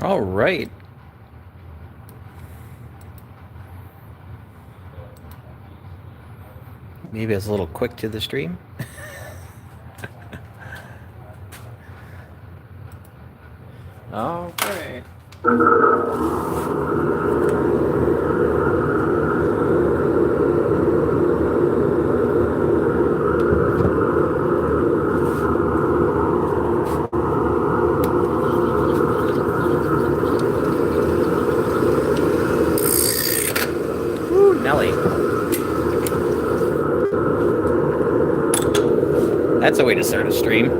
All right. Maybe it's a little quick to the stream. All right. Woo, Nelly. That's a way to start a stream.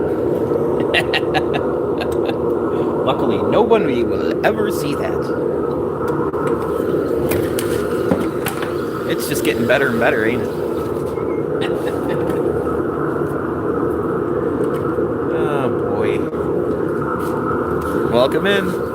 Luckily, nobody will ever see that. It's just getting better and better, ain't it? Oh, boy. Welcome in.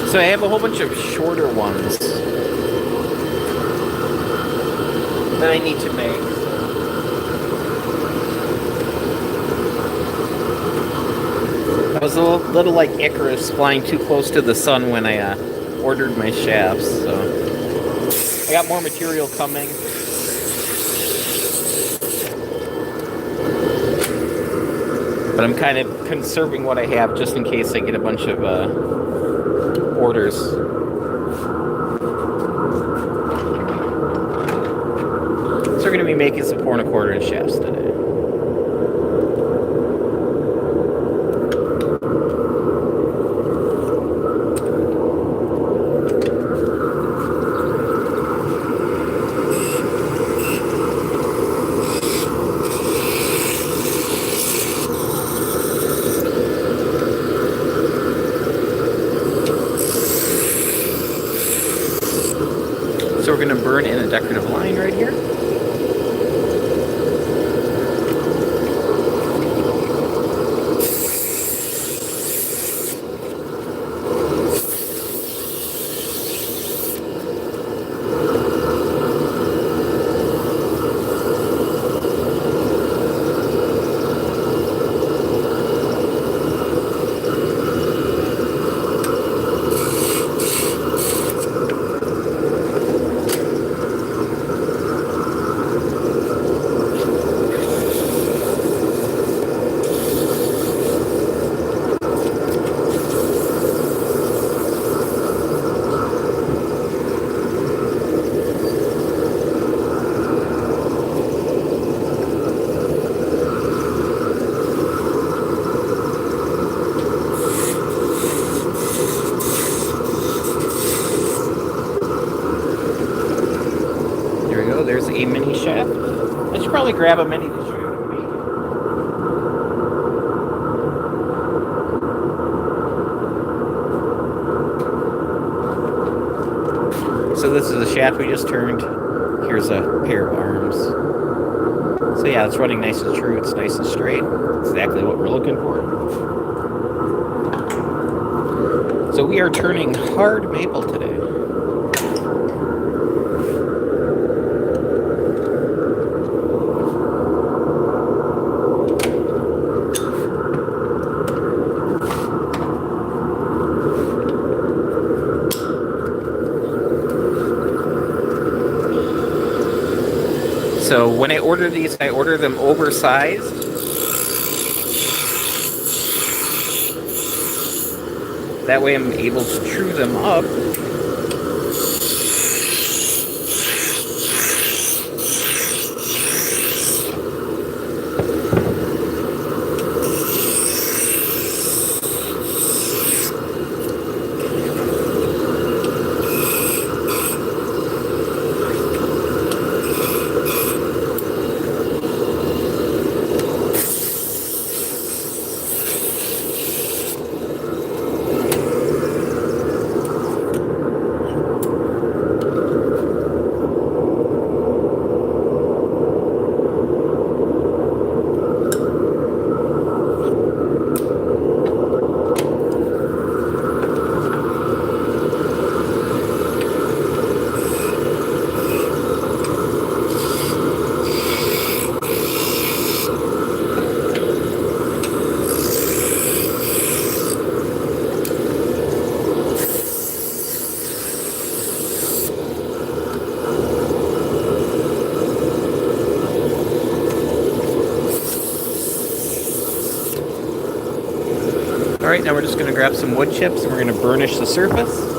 So I have a whole bunch of shorter ones that I need to make. I was a little like Icarus flying too close to the sun when I ordered my shafts, so I got more material coming. But I'm kind of conserving what I have just in case I get a bunch of orders. So we're going to be making some 4 1/4 inch shafts today. So we're going to burn in a decorative line right here. There's a mini shaft. I should probably grab a mini to show you what to make. So this is the shaft we just turned. Here's a pair of arms. So yeah, it's running nice and true. It's nice and straight. Exactly what we're looking for. So we are turning hard maple today. So when I order these, I order them oversized. That way I'm able to true them up. Alright, now we're just going to grab some wood chips and we're going to burnish the surface.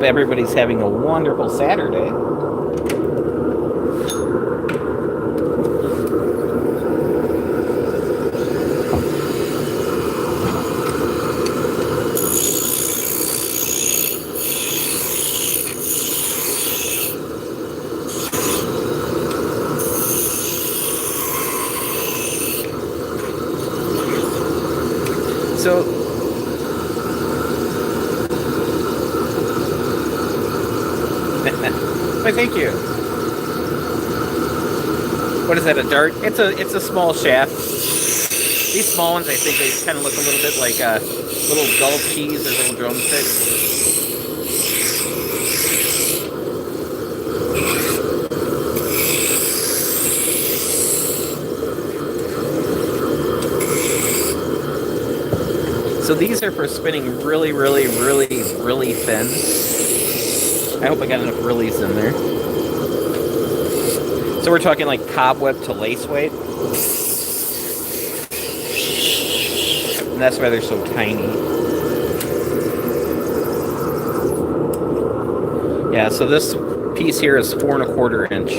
Everybody's having a wonderful Saturday. So why, thank you. What is that, a dart? It's a small shaft. These small ones, I think they kind of look a little bit like little Gulf cheese or little drumsticks. So these are for spinning really, really, really, really thin. I hope I got enough reallys in there. So we're talking like cobweb to lace weight. And that's why they're so tiny. Yeah, so this piece here is 4 1/4 inch.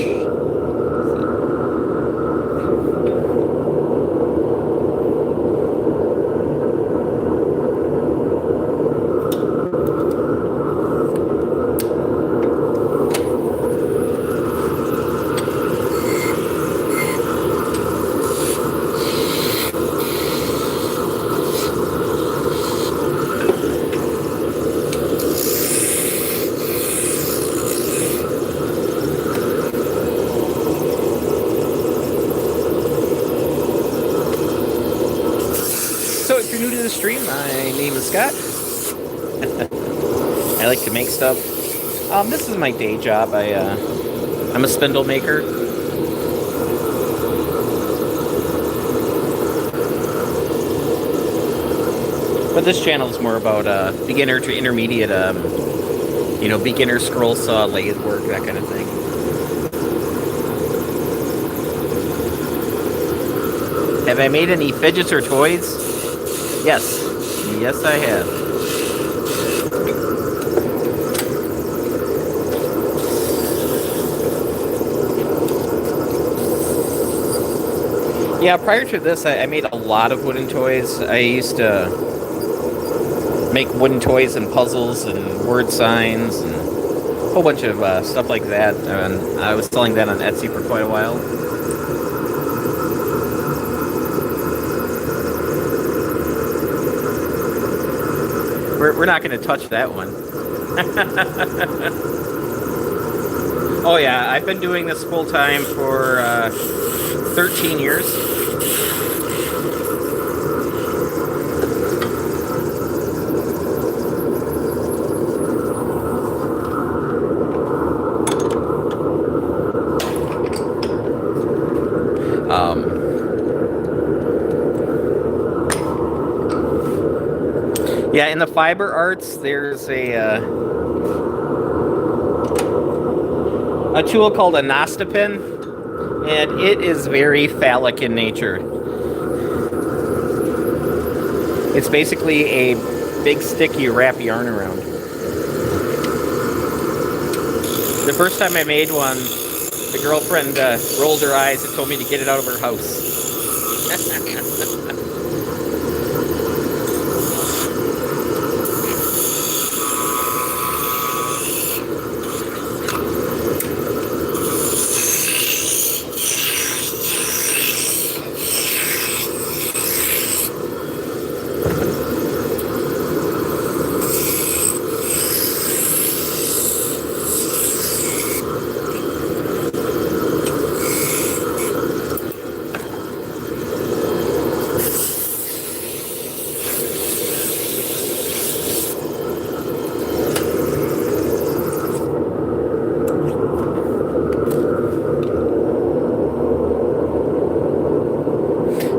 My name is Scott. I like to make stuff. This is my day job. I'm a spindle maker. But this channel is more about beginner to intermediate, beginner scroll saw, lathe work, that kind of thing. Have I made any fidgets or toys? Yes. Yes, I have. Yeah, prior to this, I made a lot of wooden toys. I used to make wooden toys and puzzles and word signs and a whole bunch of stuff like that. And I was selling that on Etsy for quite a while. We're not going to touch that one. Oh yeah, I've been doing this full time for 13 years. Yeah, in the fiber arts, there's a tool called a Nostipin, and it is very phallic in nature. It's basically a big stick you wrap yarn around. The first time I made one, the girlfriend rolled her eyes and told me to get it out of her house.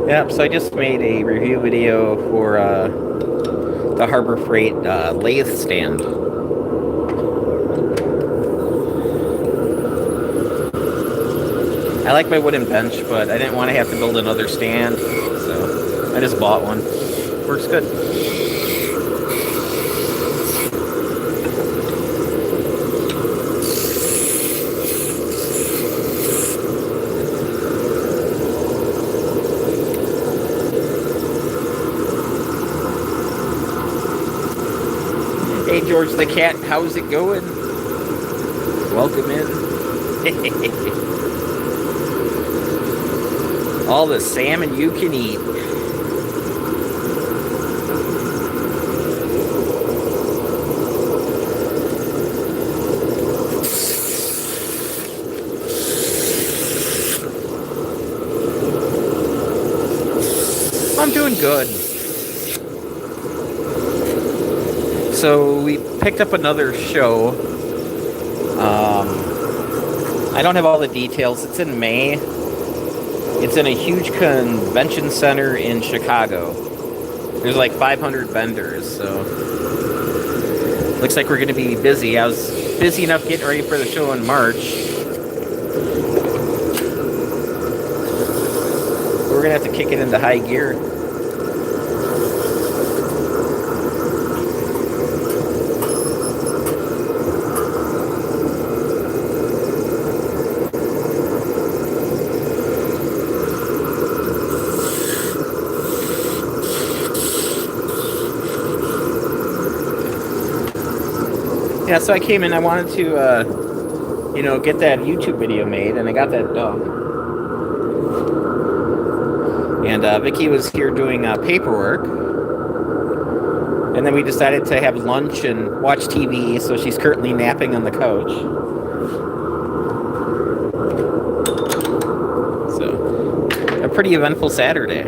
Yep, so I just made a review video for the Harbor Freight lathe stand. I like my wooden bench, but I didn't want to have to build another stand, so I just bought one. Works good. Hey, George the cat, how's it going? Welcome in. All the salmon you can eat. I'm doing good. So we picked up another show. I don't have all the details. It's in May. It's in a huge convention center in Chicago. There's like 500 vendors, so looks like we're going to be busy. I was busy enough getting ready for the show in March. We're going to have to kick it into high gear. Yeah, so I came in, I wanted to, get that YouTube video made, and I got that done. And Vicky was here doing paperwork. And then we decided to have lunch and watch TV, so she's currently napping on the couch. So, a pretty eventful Saturday.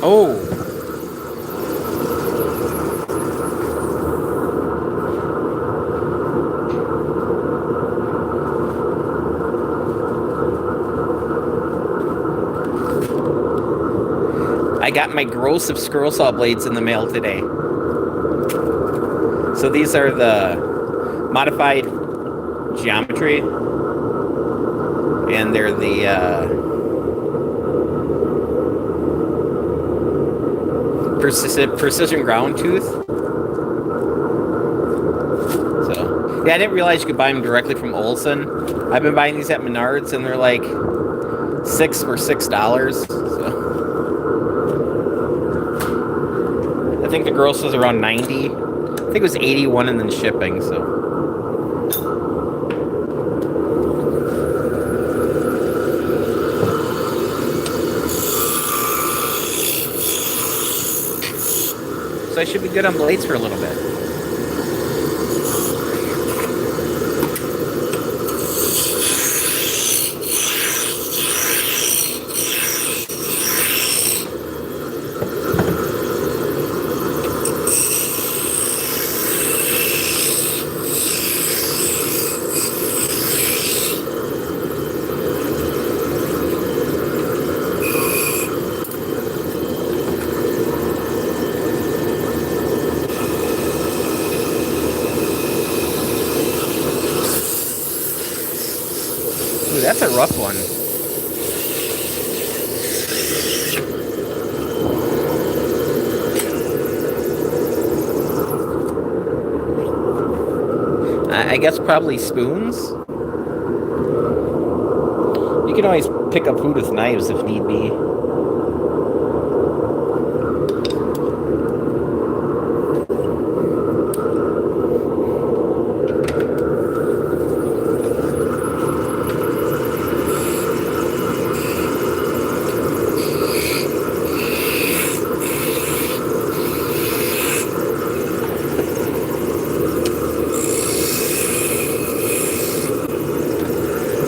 Oh. I got my gross of scroll saw blades in the mail today. So these are the modified geometry, and they're the precision ground tooth. So yeah, I didn't realize you could buy them directly from Olson. I've been buying these at Menards, and they're like $6 for $6. So I think the gross was around 90. I think it was 81 and then shipping. So. So I should be good on blades for a little bit. Ooh, that's a rough one. I guess probably spoons. You can always pick up food with knives if need be.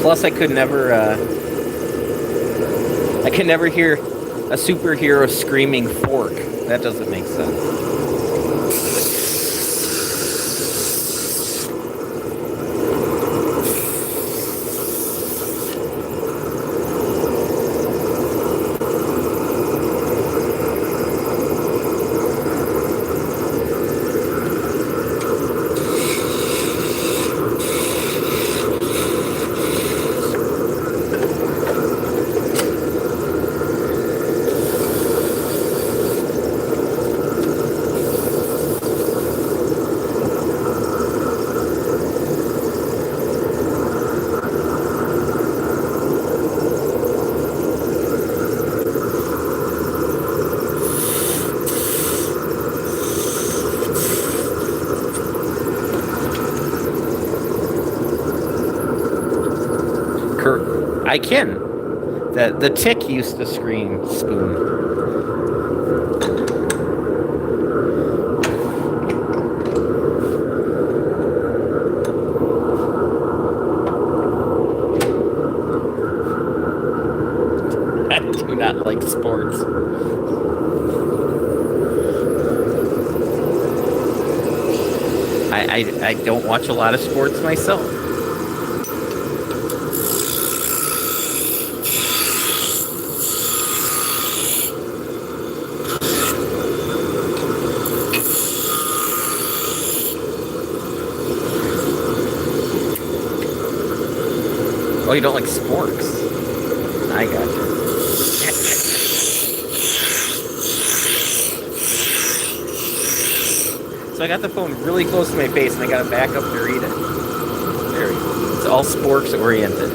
Plus, I could never hear a superhero screaming fork. That doesn't make sense. I can. The tick used to scream spoon. I do not like sports. I don't watch a lot of sports myself. Oh, you don't like sporks? I got you. So I got the phone really close to my face and I gotta back up to read it. There we go. It's all sporks oriented.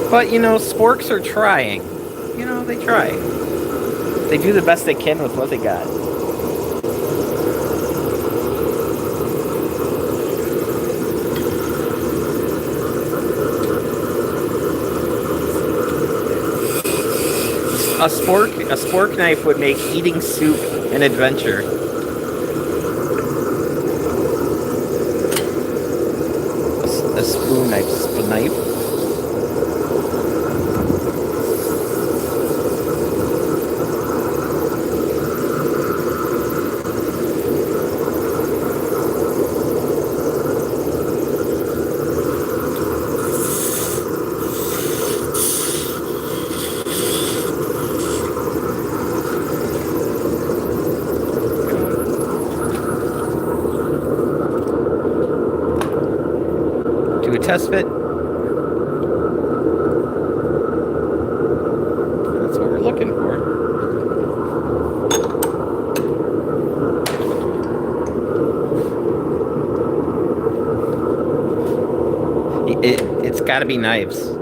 But, sporks are trying. They try. They do the best they can with what they got. A spork knife would make eating soup an adventure. A spoon knife. Test fit. That's what we're looking for. It's got to be knives.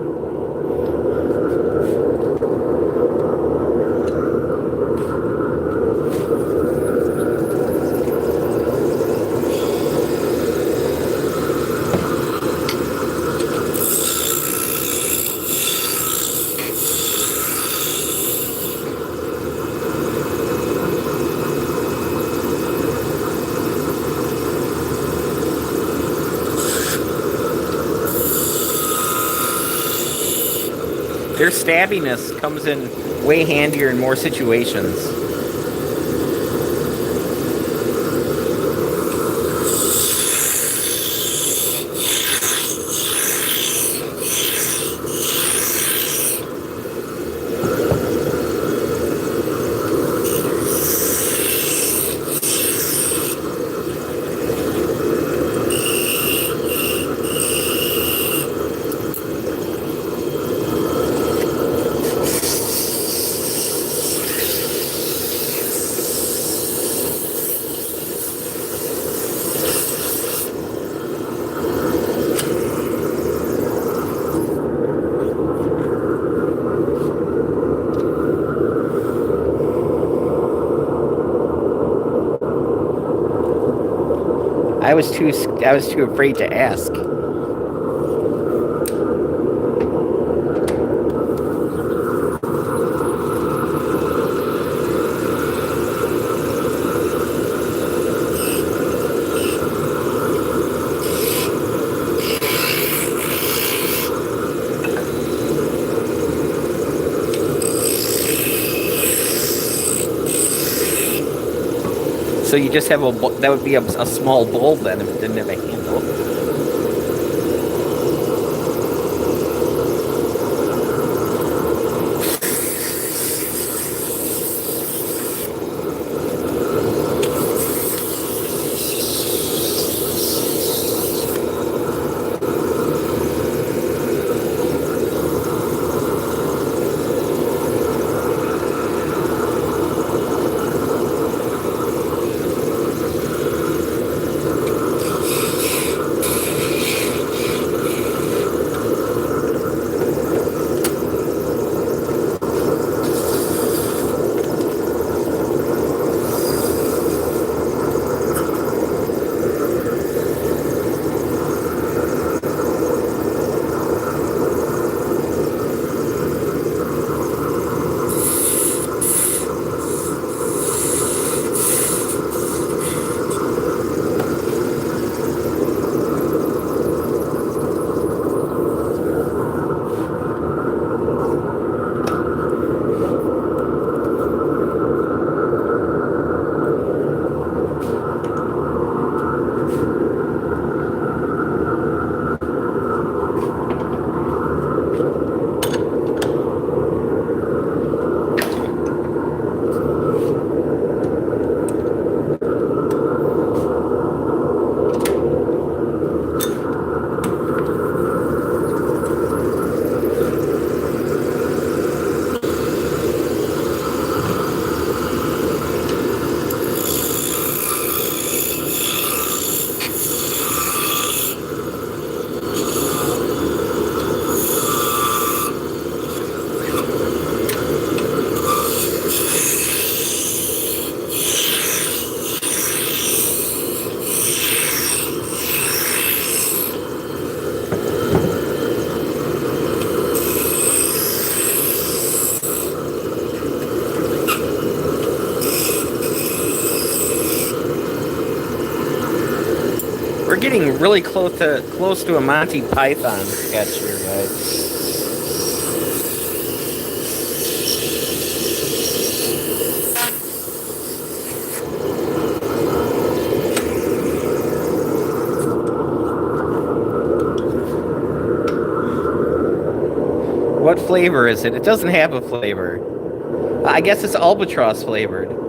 Their stabbiness comes in way handier in more situations. I was too afraid to ask. So you just have that would be a small bowl then if it didn't have a handle. We're getting really close to a Monty Python sketch here, guys. What flavor is it? It doesn't have a flavor. I guess it's albatross flavored.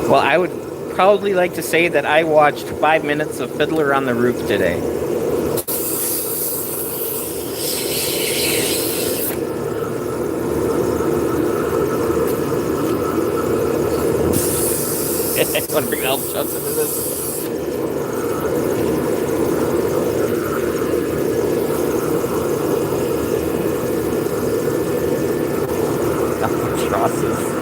Well, I would probably like to say that I watched 5 minutes of Fiddler on the Roof today. I want to bring Elf Chucks into this. Albatrosses.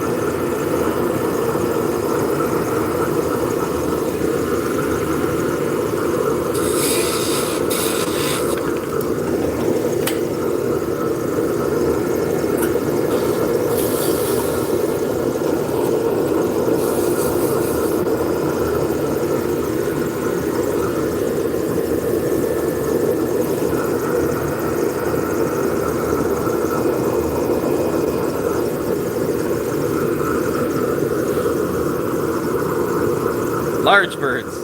Large birds.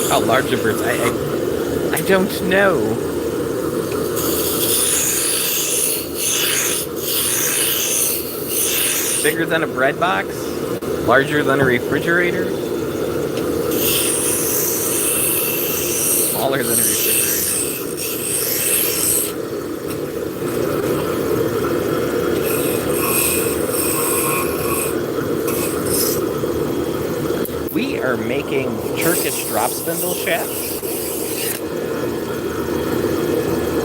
How large are birds? I don't know. Bigger than a bread box? Larger than a refrigerator? Smaller than a refrigerator. We are making Turkish drop spindle shafts.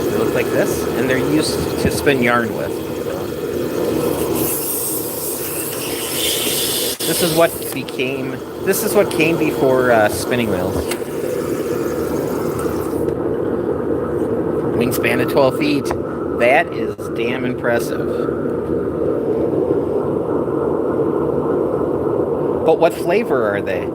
They look like this, and they're used to spin yarn with. This is what came before spinning wheels. Wingspan of 12 feet. That is damn impressive. But what flavor are they?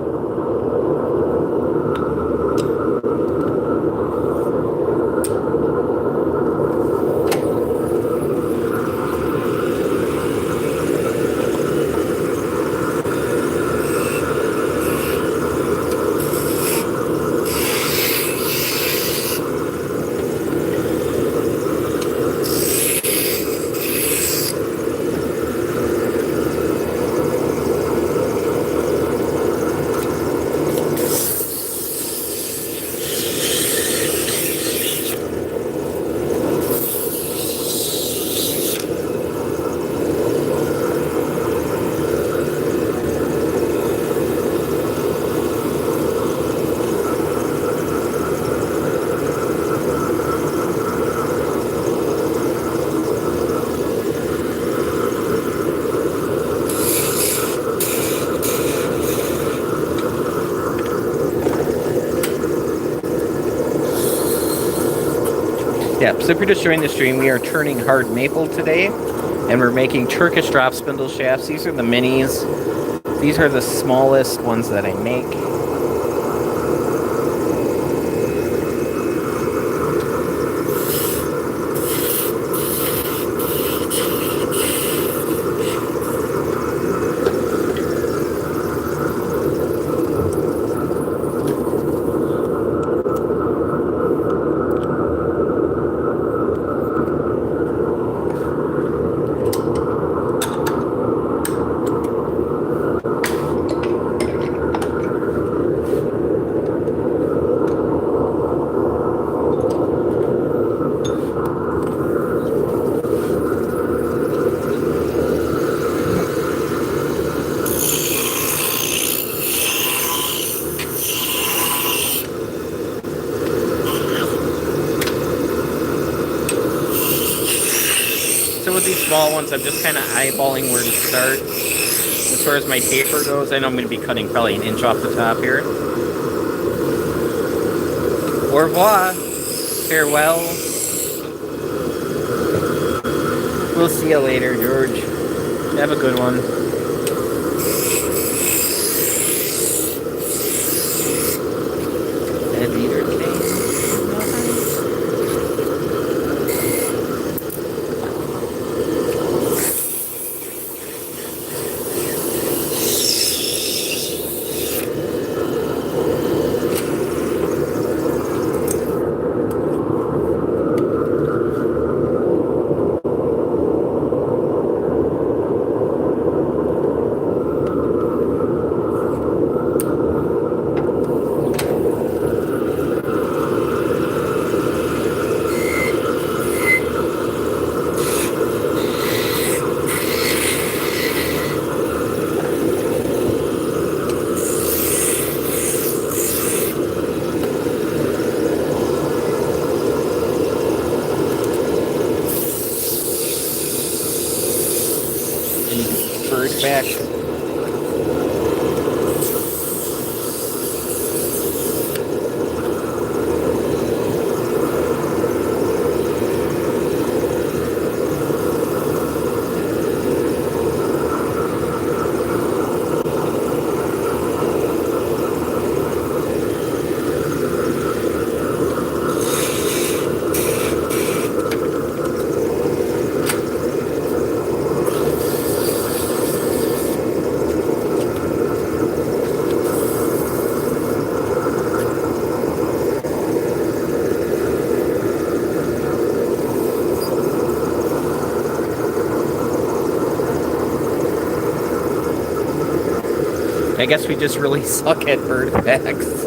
Yeah, so if you're just joining the stream, we are turning hard maple today, and we're making Turkish drop spindle shafts. These are the minis. These are the smallest ones that I make. Small ones, I'm just kind of eyeballing where to start. As far as my taper goes, I know I'm going to be cutting probably an inch off the top here. Au revoir. Farewell. We'll see you later, George. Have a good one. any bird facts? I guess we just really suck at bird facts.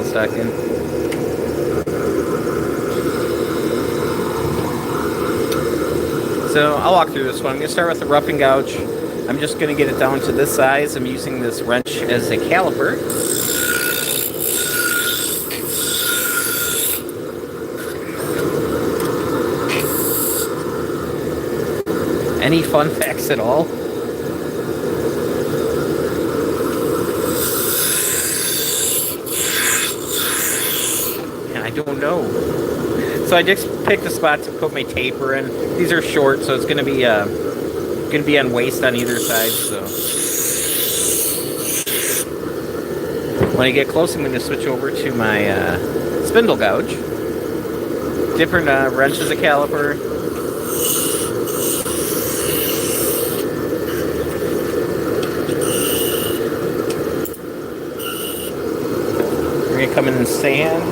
Second. So I'll walk through this one. I'm going to start with the rough and gouge. I'm just going to get it down to this size. I'm using this wrench as a caliper. Any fun facts at all? I don't know. So I just picked a spot to put my taper in. These are short, so it's gonna be on waste on either side. So when I get close, I'm gonna switch over to my spindle gouge. Different wrench as a caliper. We're gonna come in and sand.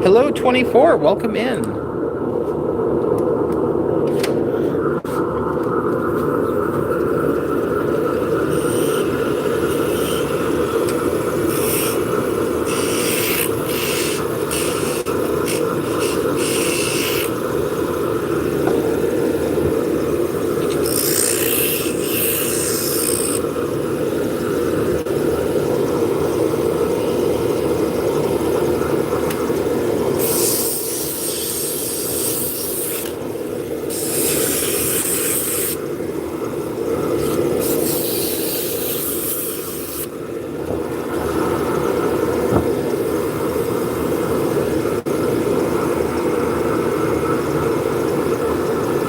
Hello, 24. Welcome in.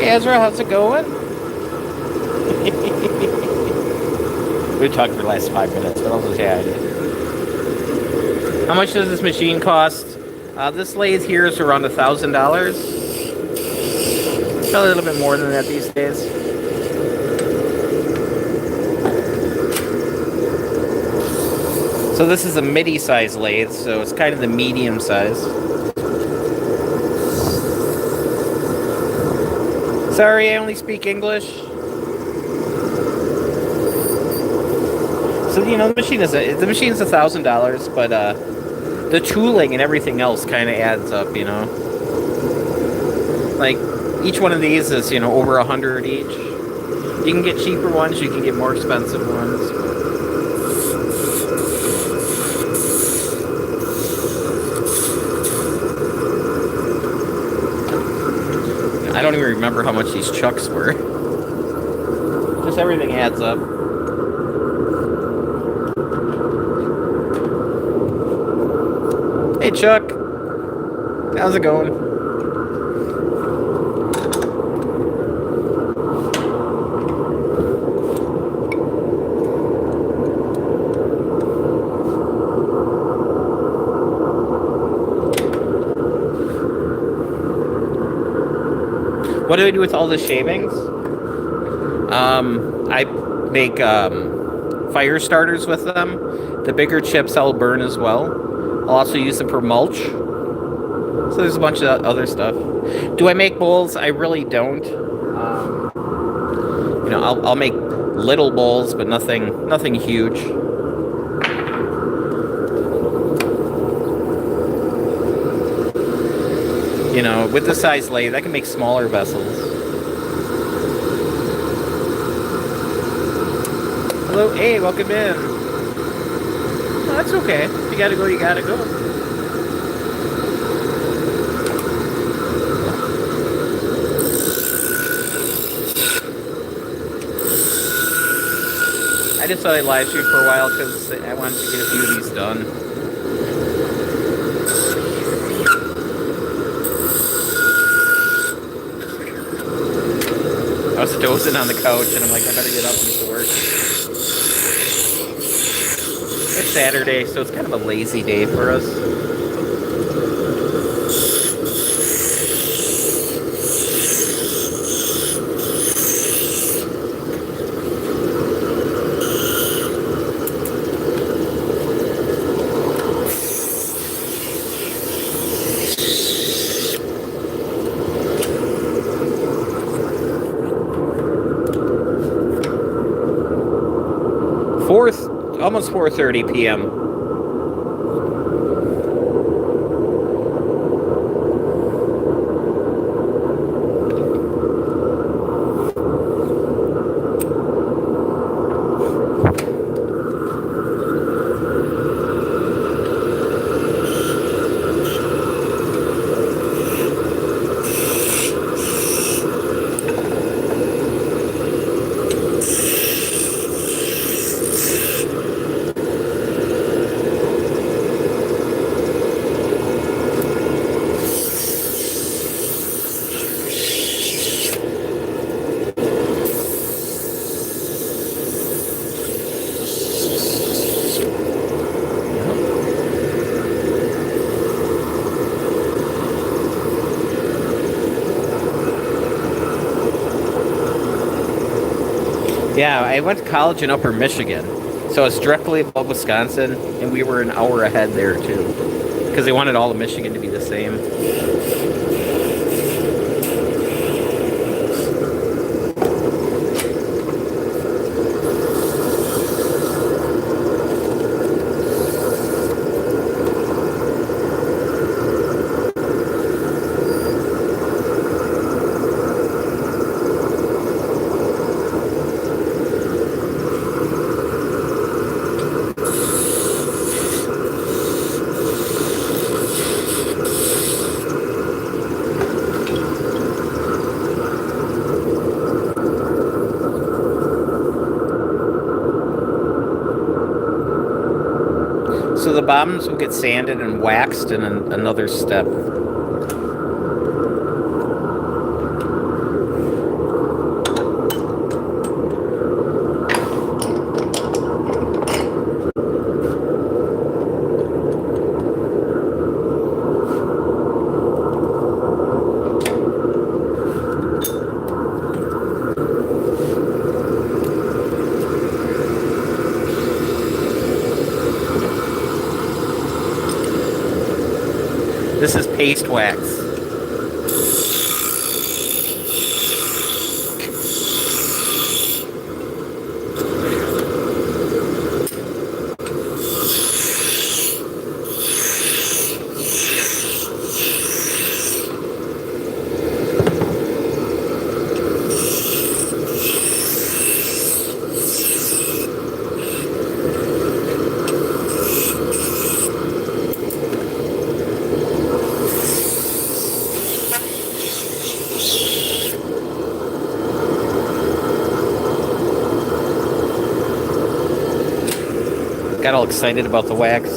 Ezra, how's it going? We talked for the last 5 minutes, but I'll just add it. How much does this machine cost? This lathe here is around $1,000. Probably a little bit more than that these days. So this is a midi size lathe, so it's kind of the medium size. Sorry, I only speak English. So the machine's $1,000, but the tooling and everything else kind of adds up, Like each one of these is over 100 each. You can get cheaper ones, you can get more expensive ones. I don't even remember how much these chucks were. Just everything adds up. Hey, Chuck. How's it going? What do I do with all the shavings? I make fire starters with them. The bigger chips I'll burn as well. I'll also use them for mulch. So there's a bunch of other stuff. Do I make bowls? I really don't. I'll make little bowls, but nothing huge. With the size lathe, I can make smaller vessels. Hello, hey, welcome in. Oh, that's okay. If you gotta go, you gotta go. I just thought I'd live stream for a while because I wanted to get a few of these done. I was dozing on the couch and I'm like, I better get up and get to work. It's Saturday, so it's kind of a lazy day for us. Almost 4:30 p.m. Yeah, I went to college in Upper Michigan, so it's directly above Wisconsin, and we were an hour ahead there too, because they wanted all of Michigan to be the same. So the bottoms will get sanded and waxed in another step. This is paste wax. Got all excited about the wax.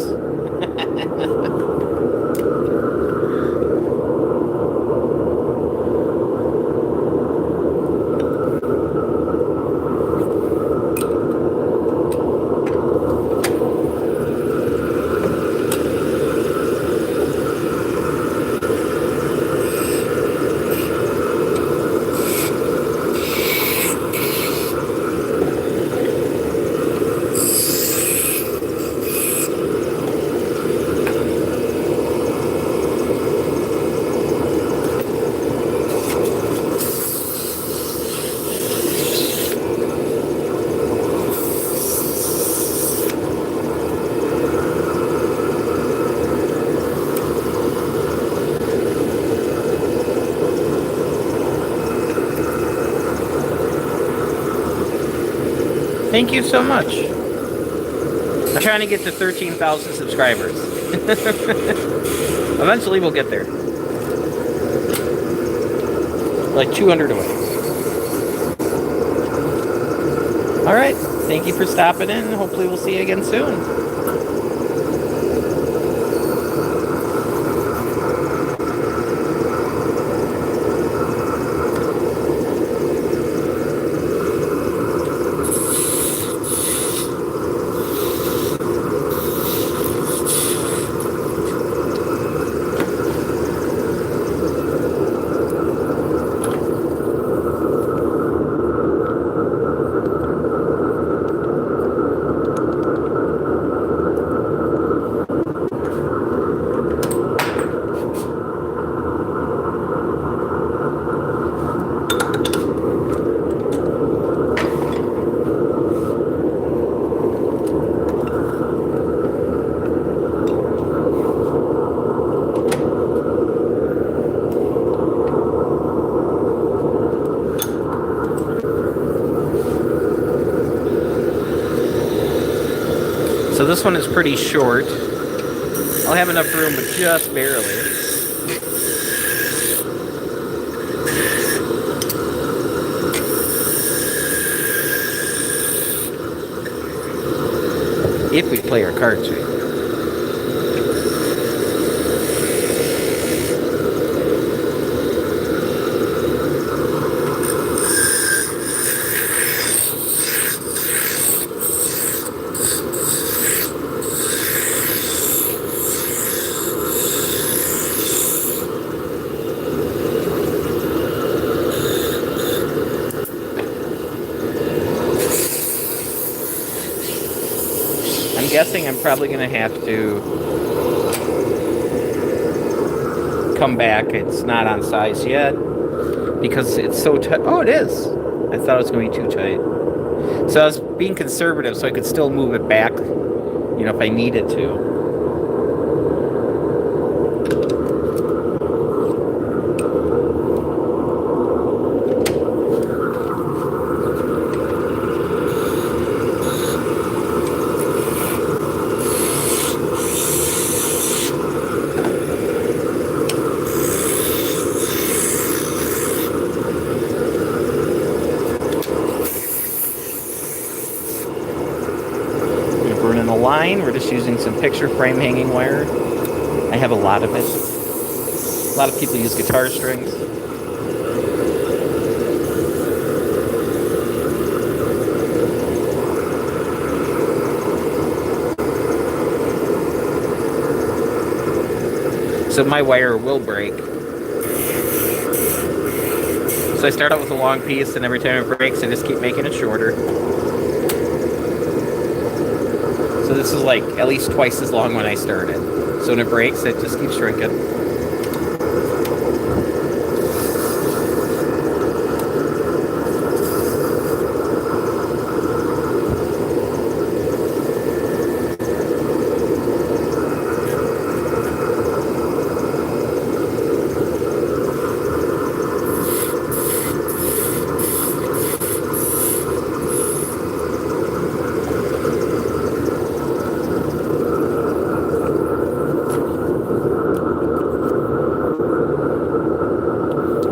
Thank you so much. I'm trying to get to 13,000 subscribers. Eventually we'll get there. Like 200 away. Alright, thank you for stopping in. Hopefully we'll see you again soon. So this one is pretty short. I'll have enough room, but just barely. If we play our cards right. I'm guessing I'm probably going to have to come back. It's not on size yet because it's so tight. Oh, it is. I thought it was going to be too tight. So I was being conservative so I could still move it back, you know, if I needed to. Line. We're just using some picture frame hanging wire. I have a lot of it. A lot of people use guitar strings. So my wire will break. So I start out with a long piece, and every time it breaks, I just keep making it shorter. So this is like at least twice as long when I started. So when it breaks, it just keeps shrinking.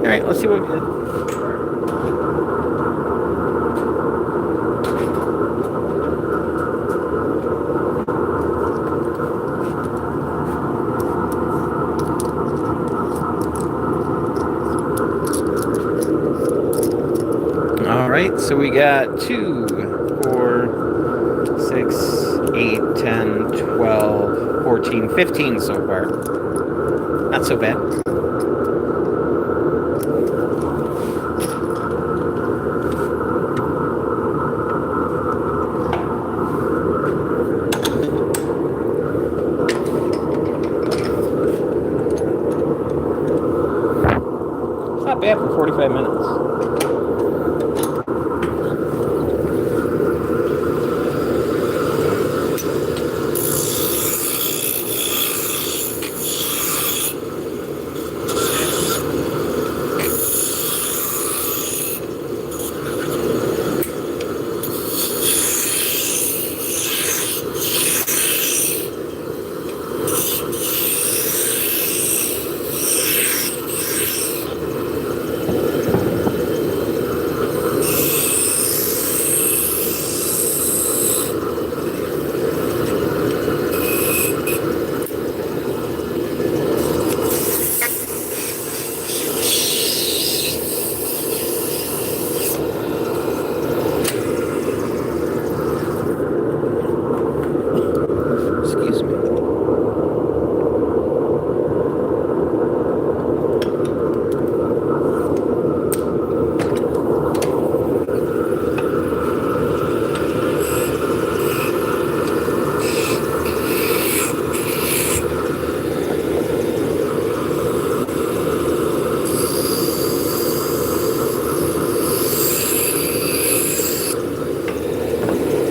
Alright, let's see what we did. Alright, so we got 2, 4, 6, 8, 10, 12, 14, 15 so far. Not so bad. Not bad for 45 minutes.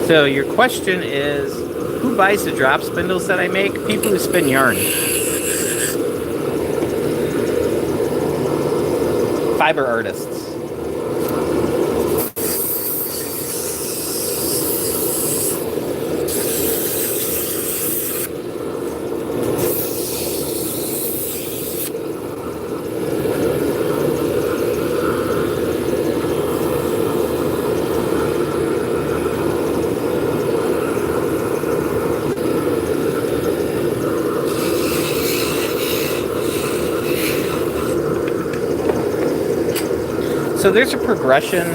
So your question is, who buys the drop spindles that I make? People who spin yarn. Fiber artists. So there's a progression.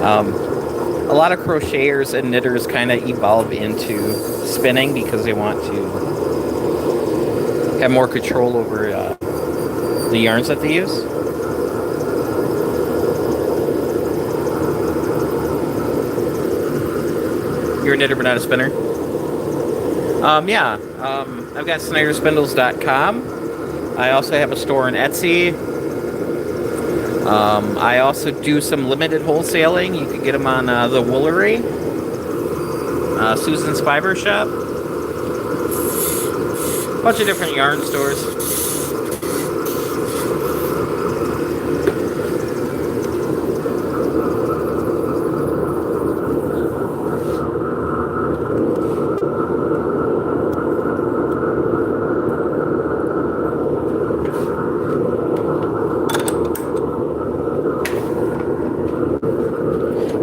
A lot of crocheters and knitters kind of evolve into spinning because they want to have more control over the yarns that they use. You're a knitter but not a spinner? Yeah. I've got SnyderSpindles.com. I also have a store on Etsy. I also do some limited wholesaling. You can get them on the Woolery, Susan's Fiber Shop, a bunch of different yarn stores.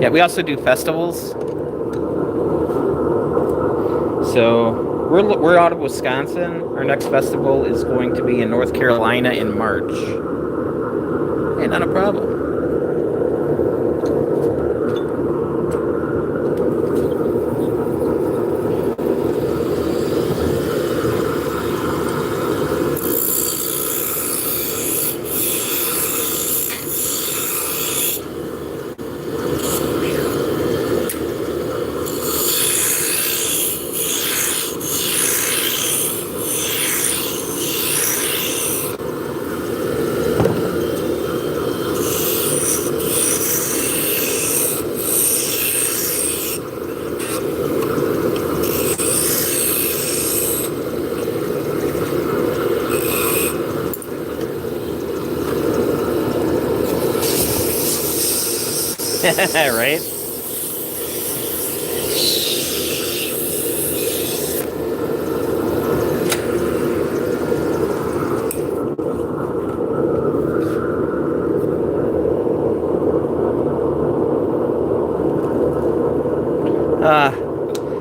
Yeah, we also do festivals. So we're out of Wisconsin. Our next festival is going to be in North Carolina in March. Hey, not a problem. Right?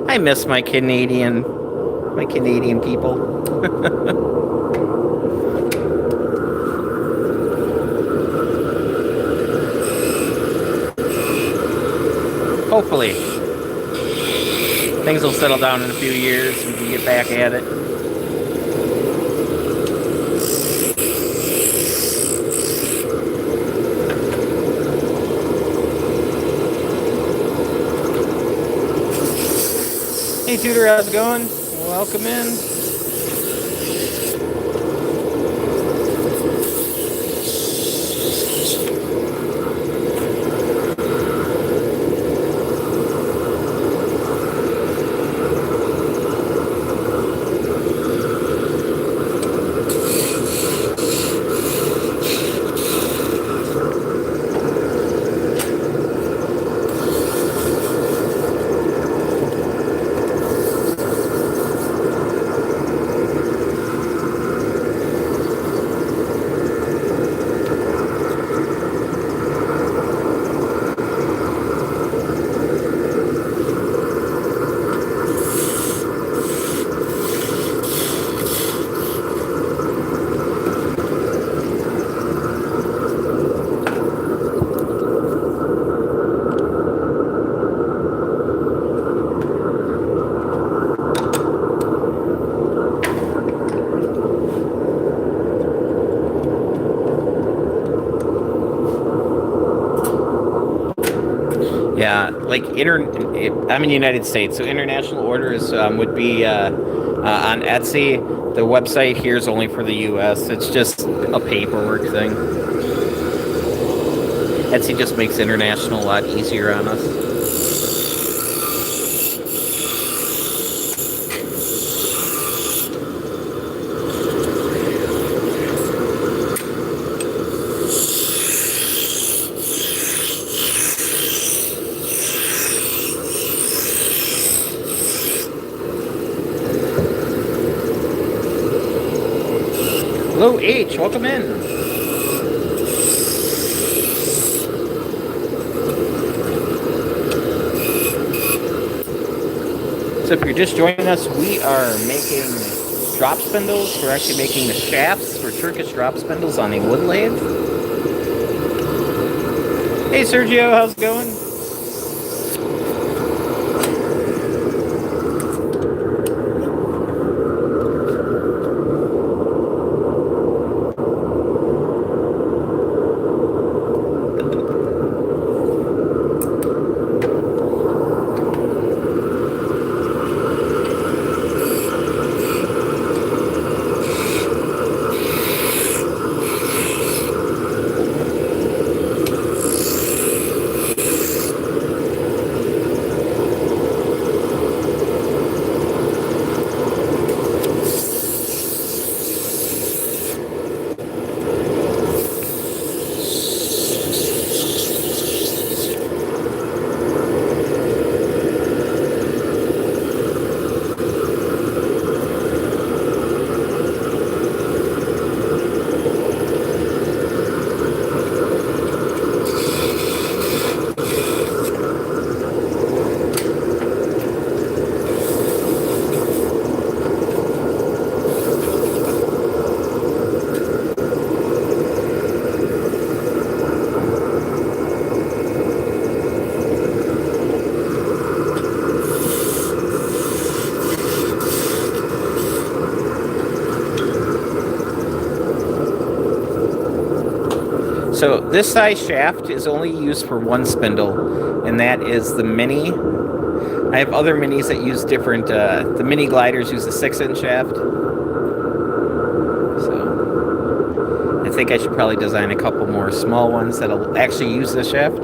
I miss my Canadian people. Hopefully, things will settle down in a few years and we can get back at it. Hey Tudor, how's it going? Welcome in. Yeah, like I'm in the United States, so international orders would be on Etsy. The website here is only for the U.S. It's just a paperwork thing. Etsy just makes international a lot easier on us. Hello, H. Welcome in. So if you're just joining us, we are making drop spindles. We're actually making the shafts for Turkish drop spindles on a wood lathe. Hey, Sergio, how's it going? So this size shaft is only used for one spindle, and that is the mini. I have other minis that use different, the mini gliders use a 6-inch shaft. So I think I should probably design a couple more small ones that'll actually use the shaft.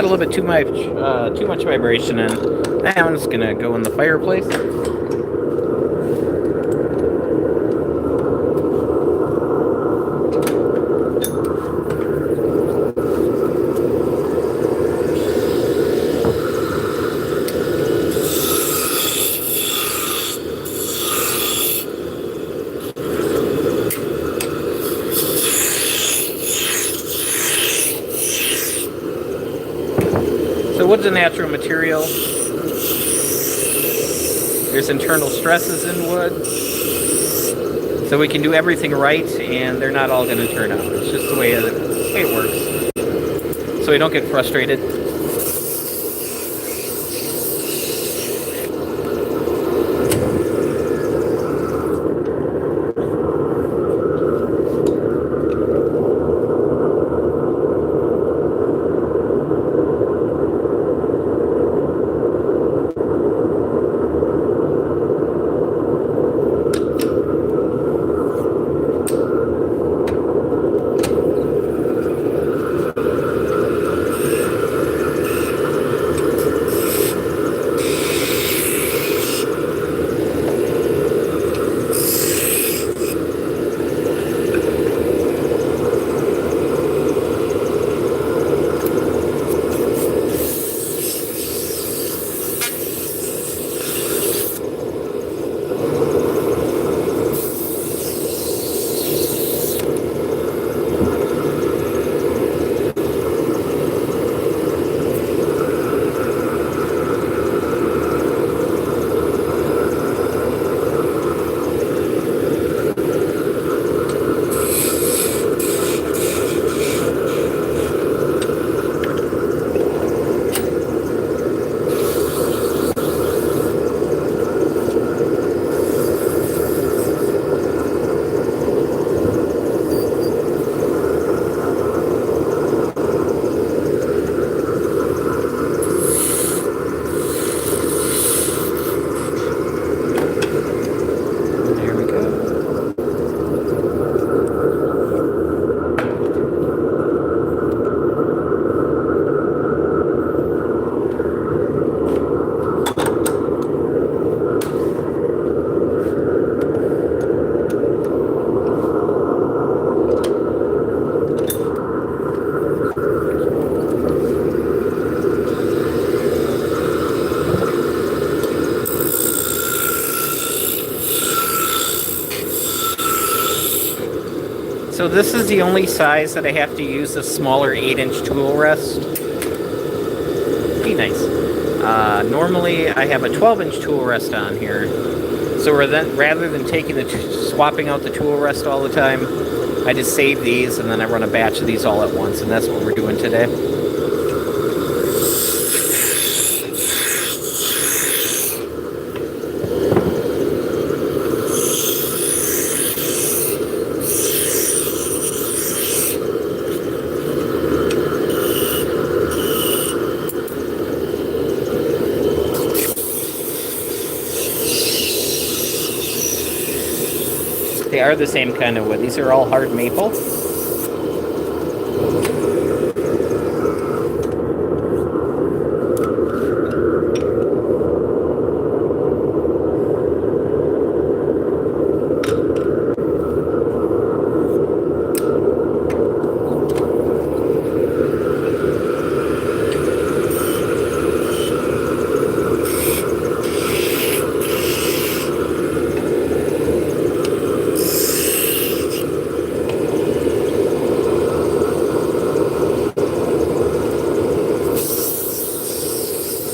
got a little bit too much vibration in. Now I'm just gonna go in the fireplace. So wood's a natural material. There's internal stresses in wood. So we can do everything right, and they're not all going to turn out. It's just the way it works. So we don't get frustrated. So this is the only size that I have to use a smaller 8-inch tool rest. Pretty nice. Normally I have a 12-inch tool rest on here. So rather than swapping out the tool rest all the time, I just save these and then I run a batch of these all at once, and that's what we're doing today. They are the same kind of wood. These are all hard maple.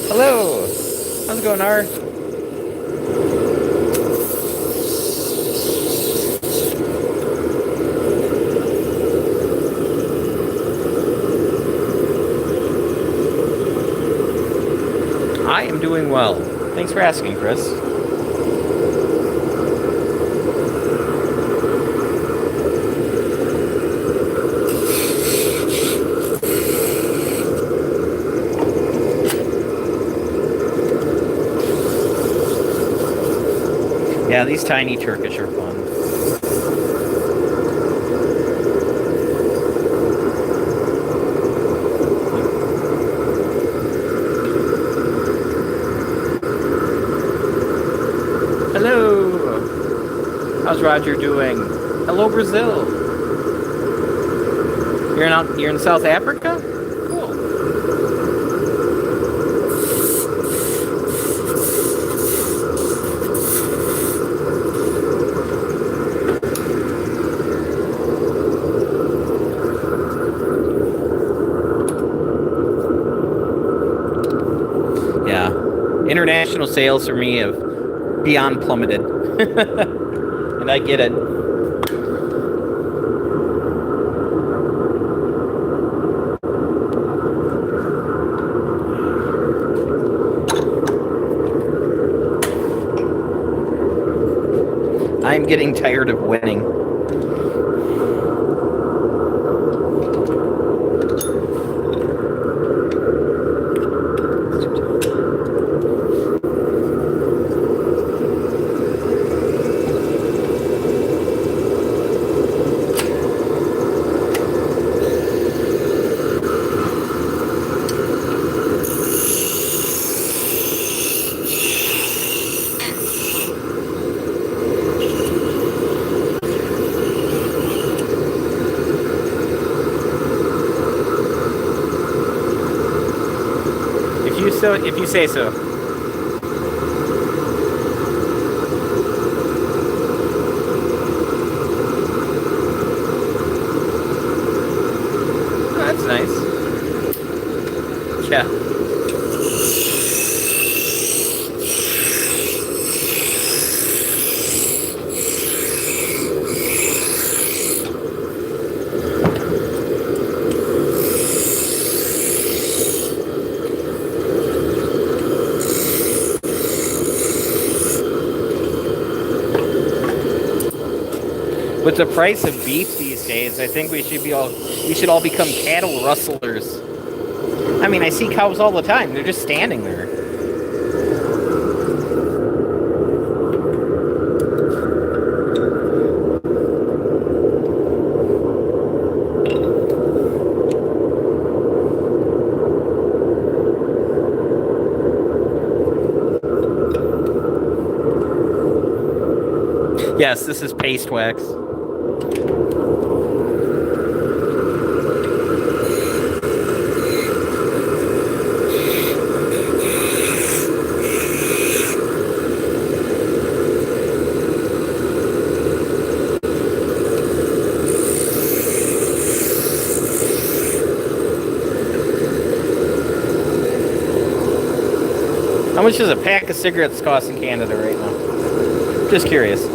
Hello! How's it going, R? I am doing well. Thanks for asking, Chris. Yeah, these tiny Turkish are fun. Roger doing? Hello, Brazil. You're in South Africa? Cool. Yeah. International sales for me have beyond plummeted. And I get it. I'm getting tired of winning. If you say so. Oh, that's nice. Yeah. With the price of beef these days, I think we should all become cattle rustlers. I mean, I see cows all the time. They're just standing there. Yes, this is paste wax. How much does a pack of cigarettes cost in Canada right now? Just curious.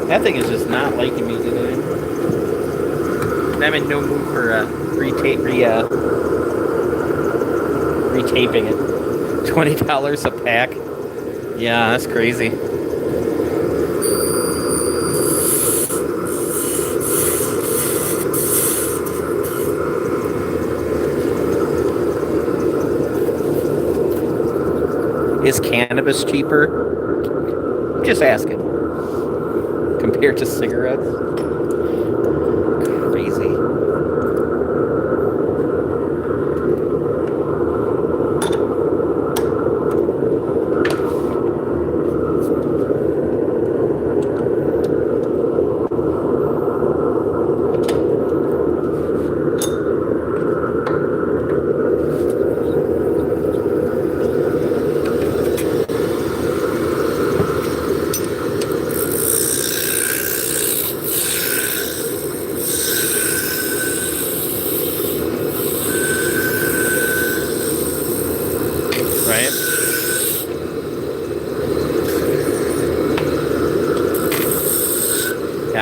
That thing is just not liking me today. I'm in no mood for retaping it. $20 a pack. Yeah, that's crazy. Is cannabis cheaper? I'm just asking. Compared to cigarettes? Crazy.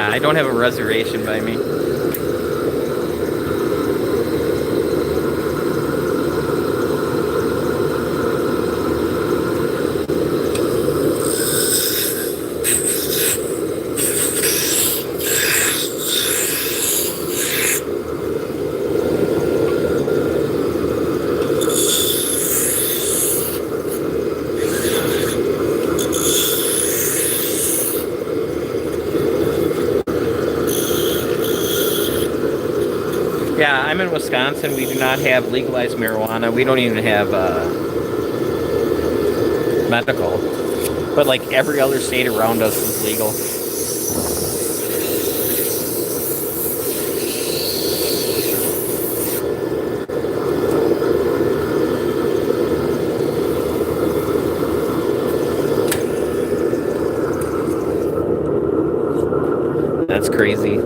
Yeah, I don't have a reservation by me. Yeah, I'm in Wisconsin. We do not have legalized marijuana. We don't even have medical. But like every other state around us is legal. That's crazy.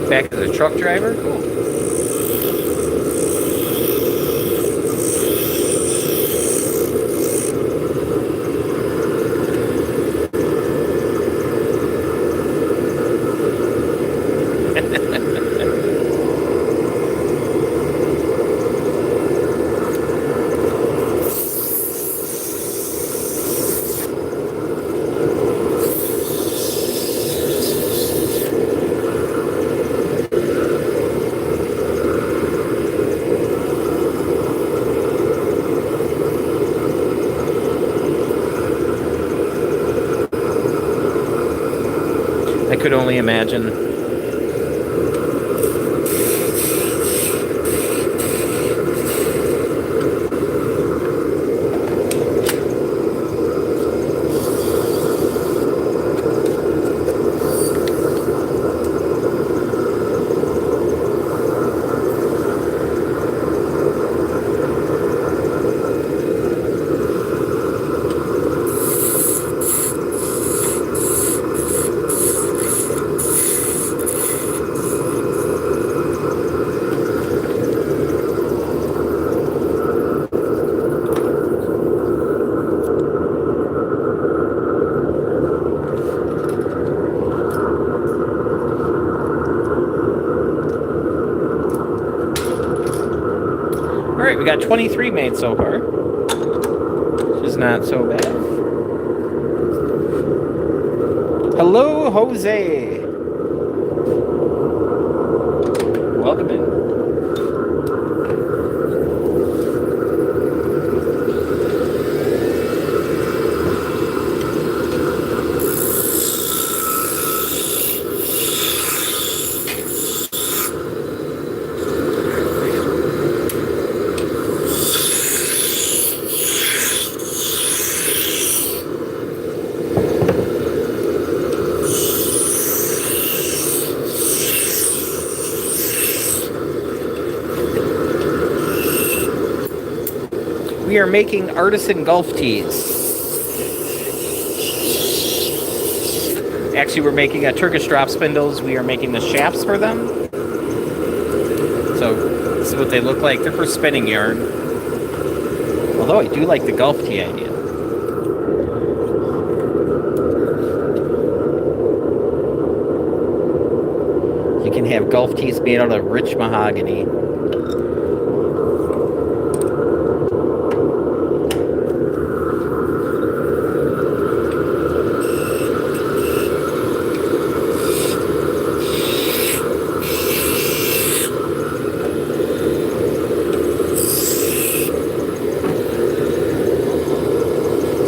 Back as a truck driver? Cool. I could only imagine. Alright, we got 23 made so far. Which is not so bad. Hello, Jose. Welcome in. We are making artisan golf tees. Actually, we're making Turkish drop spindles. We are making the shafts for them. So, this is what they look like. They're for spinning yarn. Although I do like the golf tee idea. You can have golf tees made out of rich mahogany.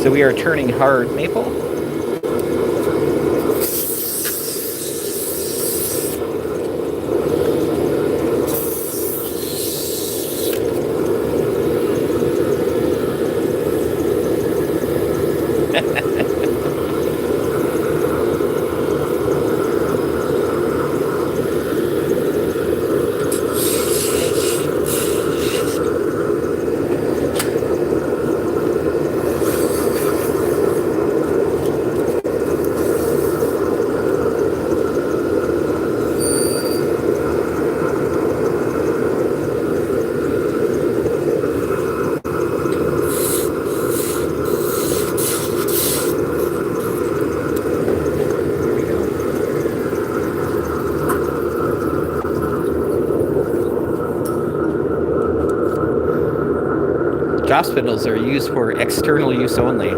So we are turning hard maple. hospitals are used for external use only.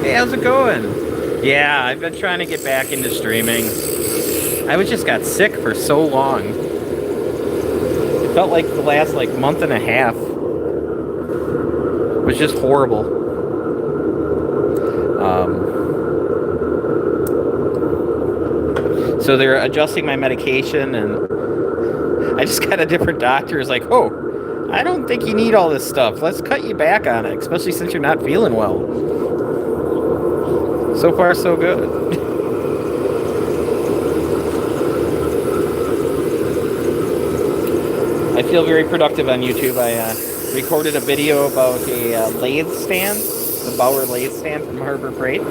How's it going? Yeah, I've been trying to get back into streaming. I just got sick for so long. It felt like the last month and a half was just horrible. So they're adjusting my medication, and I just got a different doctor. Is like, oh, I don't think you need all this stuff. Let's cut you back on it, especially since you're not feeling well. So far, so good. I feel very productive on YouTube. I recorded a video about a lathe stand, the Bauer lathe stand from Harbor Freight.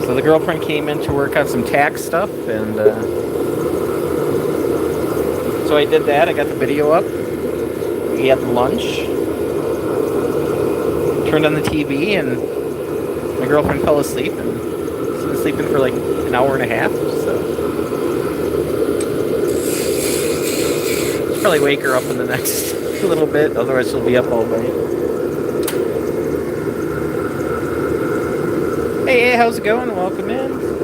So the girlfriend came in to work on some tax stuff, and so I did that. I got the video up. We had lunch. Turned on the TV, and my girlfriend fell asleep, and she's been sleeping for like an hour and a half. So I'll probably wake her up in the next little bit, otherwise she'll be up all night. Hey, how's it going? Welcome in.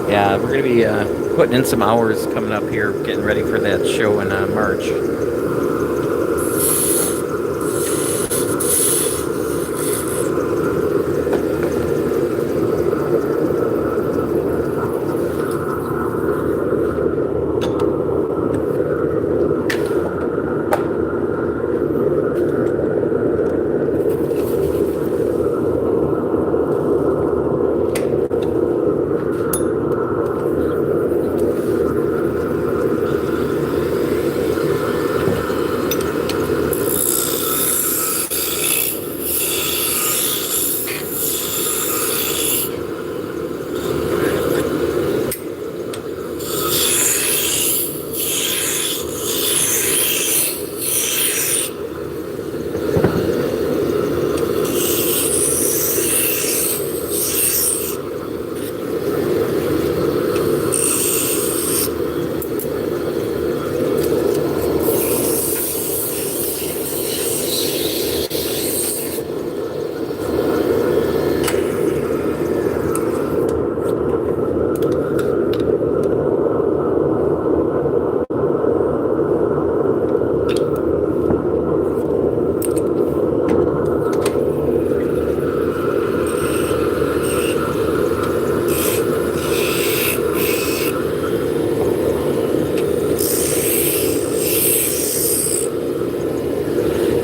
Yeah, we're going to be putting in some hours coming up here, getting ready for that show in March.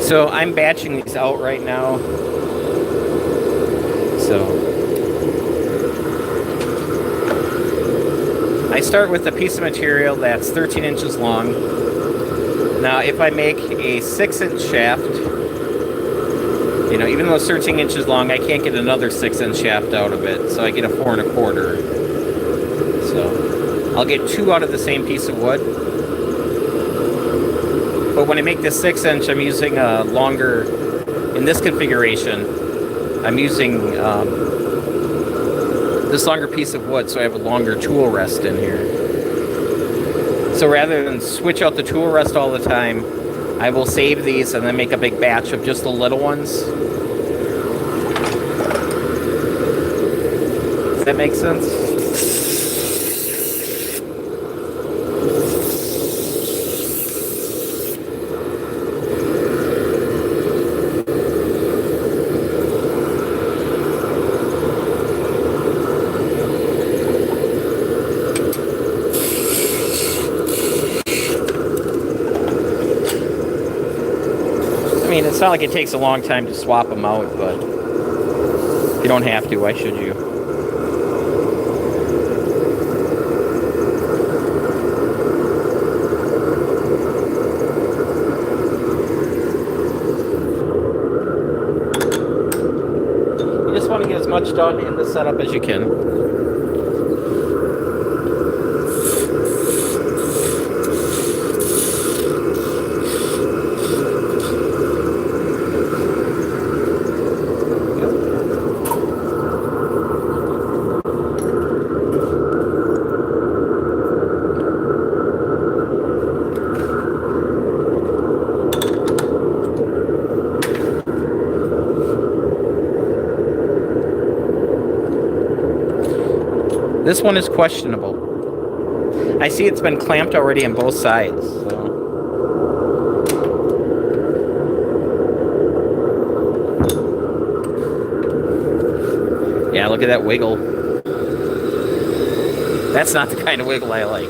So I'm batching these out right now. So I start with a piece of material that's 13 inches long. Now if I make a 6-inch shaft, You know, even though it's 13 inches long, I can't get another 6-inch shaft out of it, so I get a 4 1/4. So I'll get 2 out of the same piece of wood. But when I make this 6-inch, I'm using a longer, in this configuration, I'm using this longer piece of wood, so I have a longer tool rest in here. So rather than switch out the tool rest all the time, I will save these and then make a big batch of just the little ones. Does that make sense? I mean, it's not like it takes a long time to swap them out, but you don't have to. Why should you? You just want to get as much done in the setup as you can. This one is questionable. I see it's been clamped already on both sides. So. Yeah, look at that wiggle. That's not the kind of wiggle I like.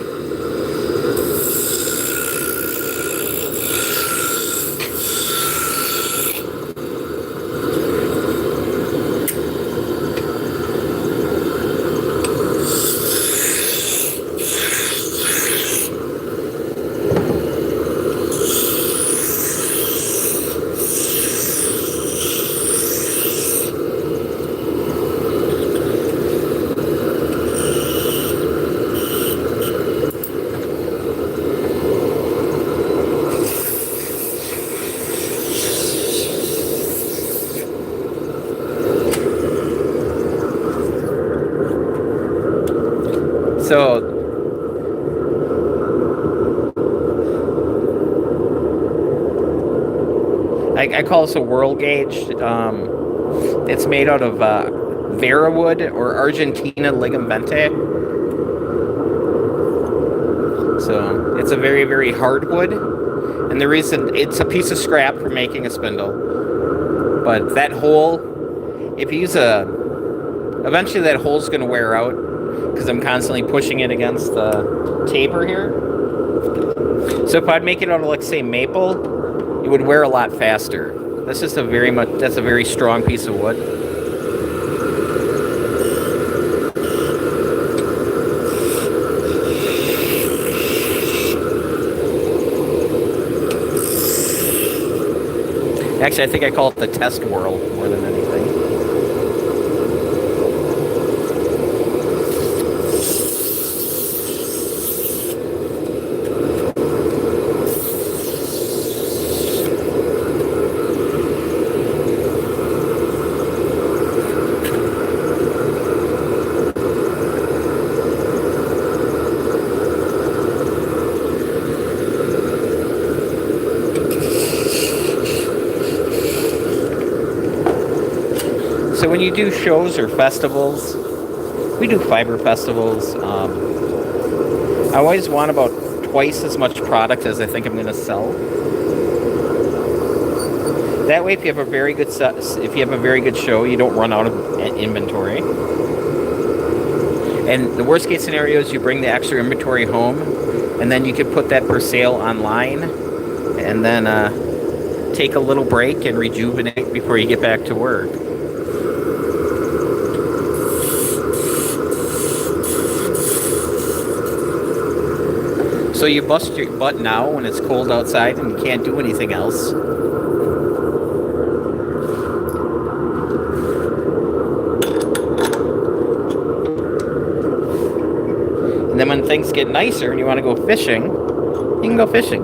So I call this a whirl gauge. It's made out of Vera wood or Argentina ligamente. So it's a very, very hard wood. And the reason, it's a piece of scrap for making a spindle. But that hole, if you use eventually that hole's going to wear out because I'm constantly pushing it against the taper here. So if I'd make it out of, like, say, maple, it would wear a lot faster. That's just that's a very strong piece of wood. Actually, I think I call it the test whirl more than anything. So when you do shows or festivals, we do fiber festivals. I always want about twice as much product as I think I'm going to sell. That way, if you have a very good show, you don't run out of inventory. And the worst case scenario is you bring the extra inventory home, and then you could put that for sale online, and then take a little break and rejuvenate before you get back to work. So you bust your butt now when it's cold outside and you can't do anything else. And then when things get nicer and you want to go fishing, you can go fishing.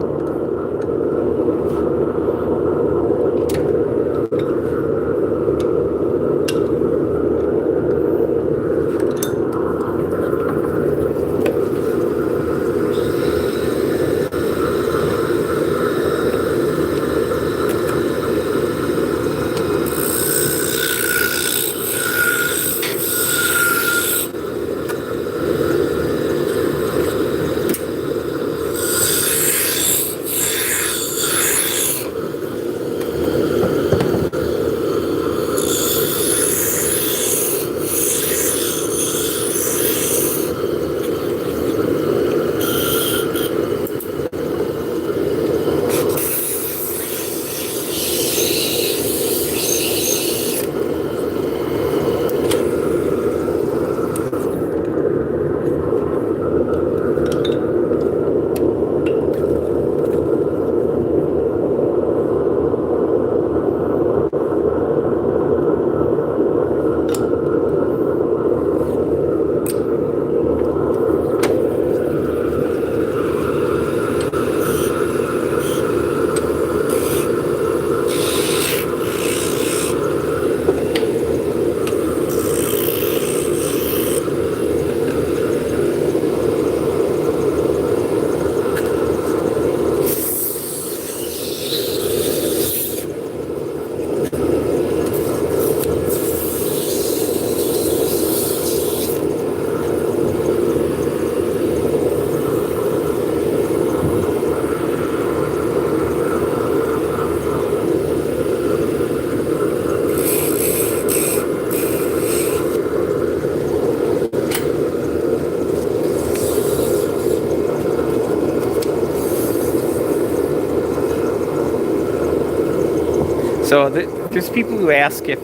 So there's people who ask if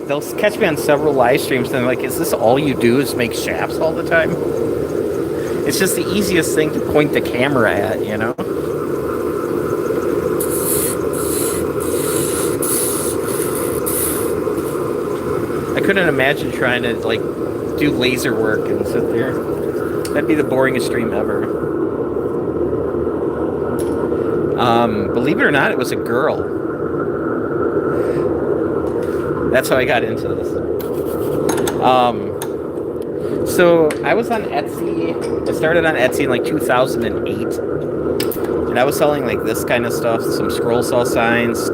they'll catch me on several live streams and they're like, is this all you do is make shafts all the time? It's just the easiest thing to point the camera at, you know? I couldn't imagine trying to, like, do laser work and sit there. That'd be the boringest stream ever. Believe it or not, it was a girl. That's how I got into this. So I was on Etsy. I started on Etsy in like 2008. And I was selling like this kind of stuff, some scroll saw signs,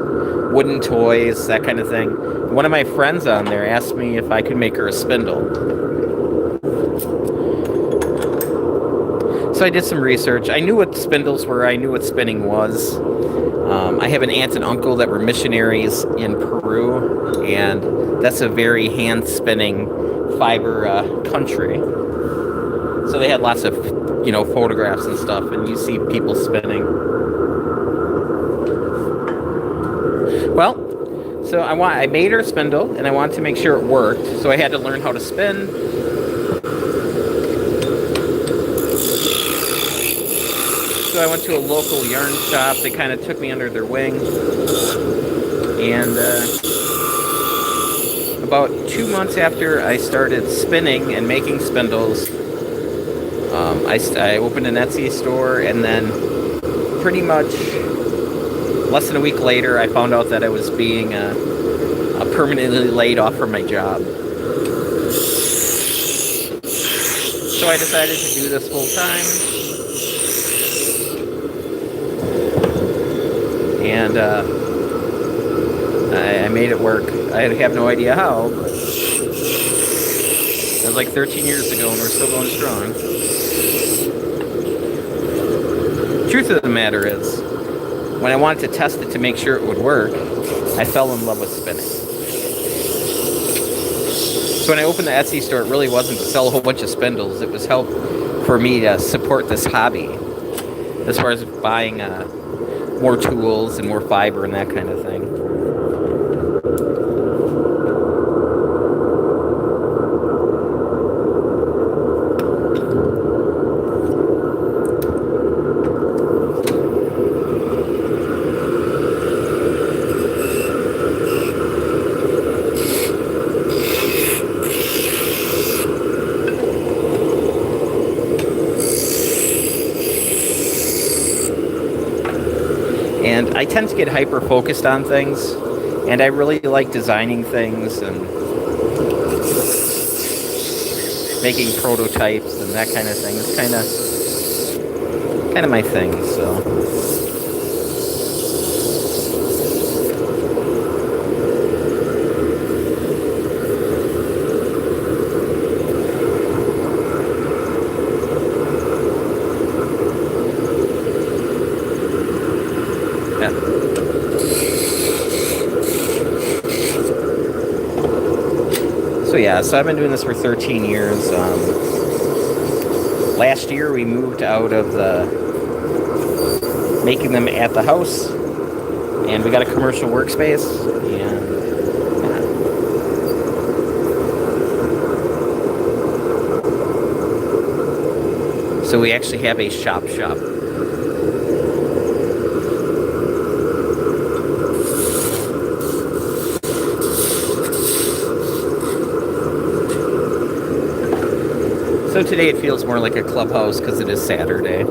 wooden toys, that kind of thing. And one of my friends on there asked me if I could make her a spindle. So I did some research. I knew what spindles were. I knew what spinning was. I have an aunt and uncle that were missionaries in Peru, and that's a very hand-spinning fiber country. So they had lots of, you know, photographs and stuff, and you see people spinning. Well, so I made her a spindle, and I wanted to make sure it worked, so I had to learn how to spin. So I went to a local yarn shop. They kind of took me under their wing. And about 2 months after I started spinning and making spindles, I opened an Etsy store, and then pretty much less than a week later, I found out that I was being permanently laid off from my job. So I decided to do this full time. And I made it work. I have no idea how, but it was like 13 years ago, and we're still going strong. Truth of the matter is, when I wanted to test it to make sure it would work, I fell in love with spinning. So when I opened the Etsy store, it really wasn't to sell a whole bunch of spindles. It was help for me to support this hobby, as far as buying more tools and more fiber and that kind of thing. And I tend to get hyper focused on things, and I really like designing things and making prototypes and that kind of thing. It's kind of my thing. So so I've been doing this for 13 years. Last year we moved out of making them at the house, and we got a commercial workspace, and so we actually have a shop. So today it feels more like a clubhouse because it is Saturday.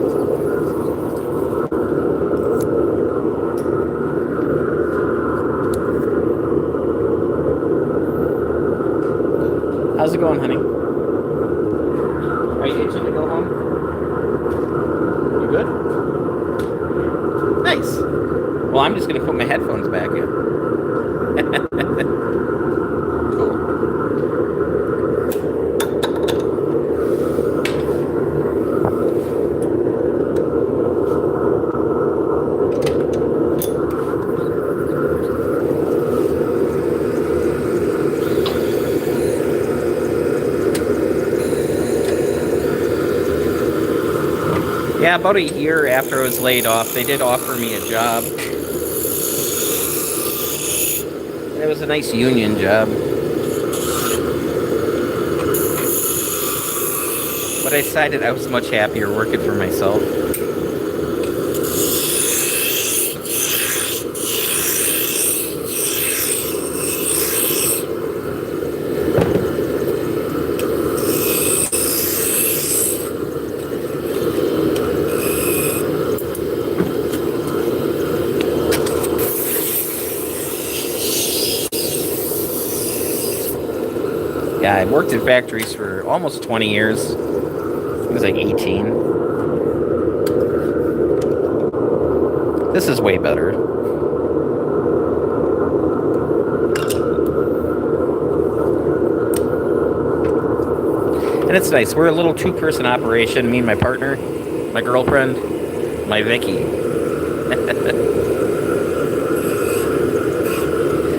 How's it going, honey? Are you itching to go home? You good? Nice. Well, I'm just going to put my headphones back in. Yeah, about a year after I was laid off, they did offer me a job. And it was a nice union job. But I decided I was much happier working for myself. Yeah, I worked in factories for almost 20 years. I was like 18. This is way better. And it's nice. We're a little two-person operation, me and my partner, my girlfriend, my Vicky.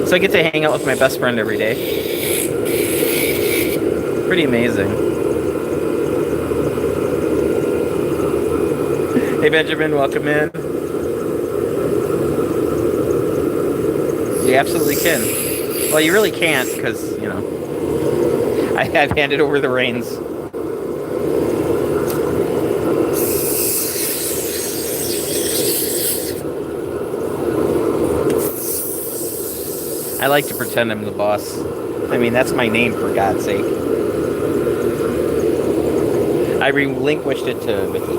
So I get to hang out with my best friend every day. Pretty amazing. Hey Benjamin, welcome in. You absolutely can. Well, you really can't because, you know, I've handed over the reins. I like to pretend I'm the boss. I mean, that's my name, for God's sake. I relinquished it to Vicky.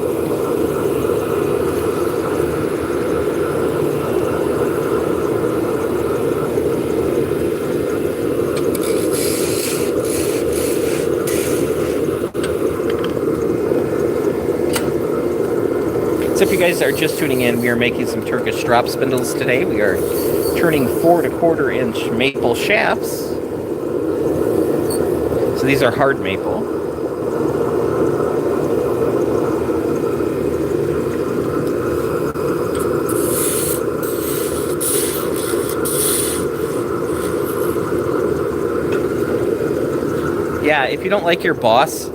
So if you guys are just tuning in, we are making some Turkish drop spindles today. We are turning 4 1/4-inch maple shafts. So these are hard maple. Yeah, if you don't like your boss,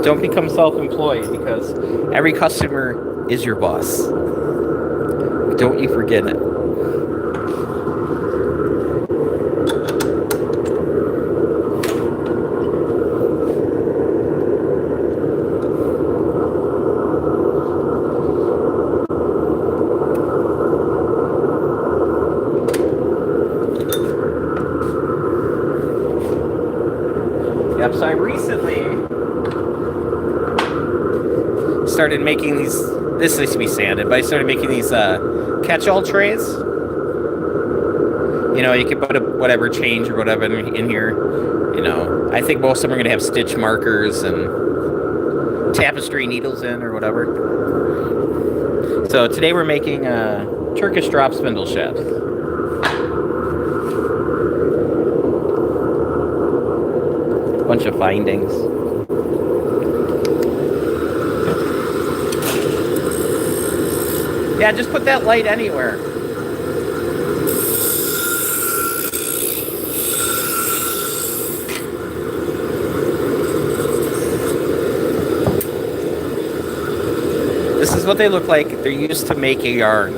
don't become self-employed because every customer is your boss. Don't you forget it. Yep, so I recently started making these this used to be sanded, but I started making these catch-all trays. You know, you can put whatever change or whatever in here. You know, I think most of them are going to have stitch markers and tapestry needles in or whatever. So today we're making Turkish drop spindle shafts. Bunch of findings. Yeah, just put that light anywhere. This is what they look like. They're used to make a yarn.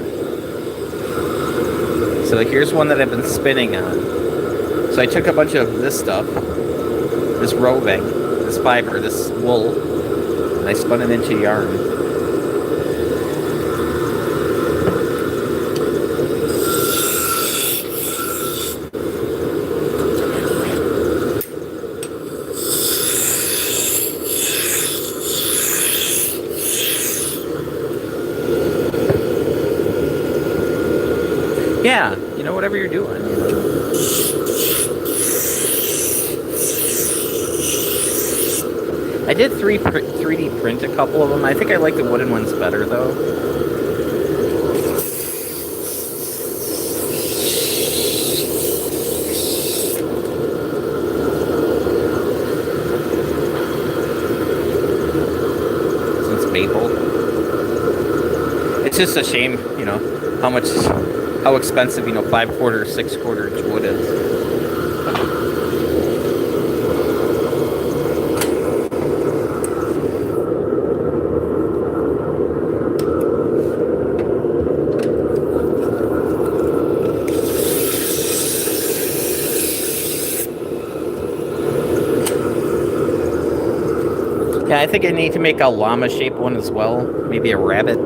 So like, here's one that I've been spinning on. So I took a bunch of this stuff, this roving, this fiber, this wool, and I spun it into yarn. Yeah, you know, whatever you're doing. You know. I did 3D print a couple of them. I think I like the wooden ones better, though. Since maple. It's just a shame, you know, how expensive, you know, 5/4, 6/4 inch wood is. Yeah, I think I need to make a llama shaped one as well. Maybe a rabbit.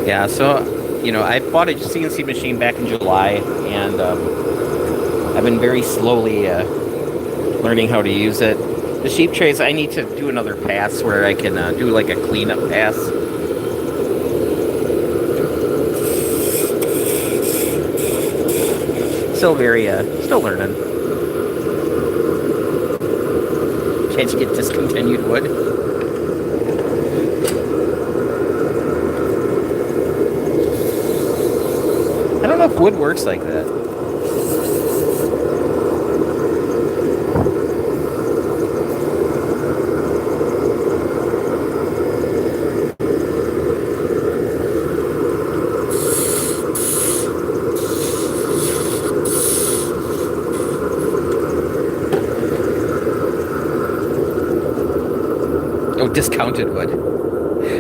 Yeah, so, you know, I bought a CNC machine back in July, and I've been very slowly learning how to use it. The sheep trays, I need to do another pass where I can do like a cleanup pass. Still still learning. Chance to get discontinued wood. I don't know if wood works like that. Oh, discounted wood.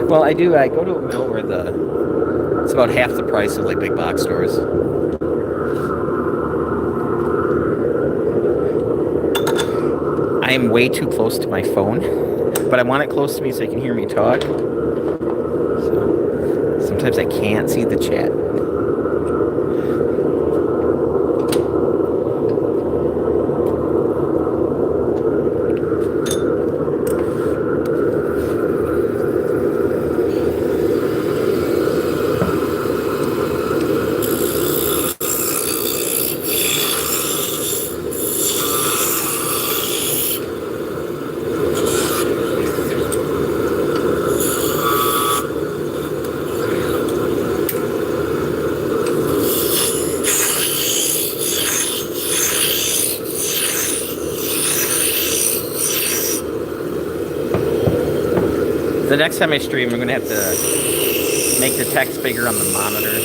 Well, I go to a mill where it's about half the price of like big box stores. I am way too close to my phone, but I want it close to me so you can hear me talk. So sometimes I can't see the chat. The next time I stream, I'm going to have to make the text bigger on the monitor.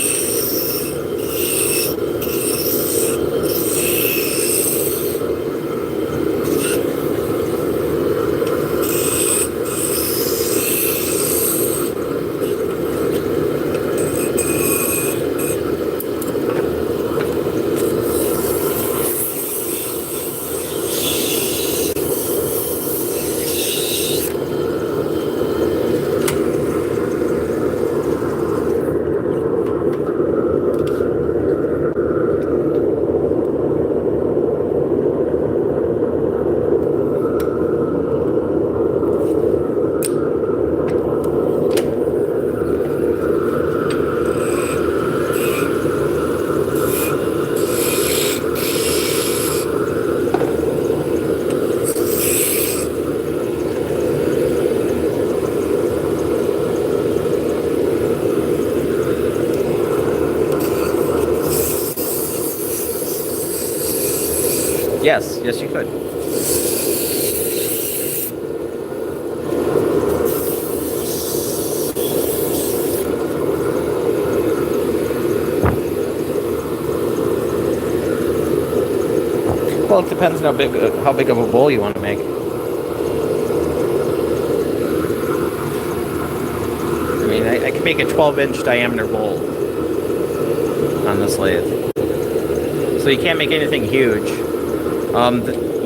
Yes, yes, you could. Well, it depends on how big of a bowl you want to make. I mean, I can make a 12-inch diameter bowl on this lathe. So you can't make anything huge.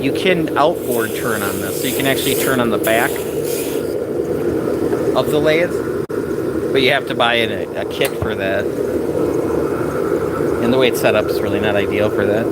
You can outboard turn on this, so you can actually turn on the back of the lathe, but you have to buy a kit for that. And the way it's set up is really not ideal for that.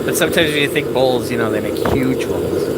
But sometimes when you think bowls, they make huge ones.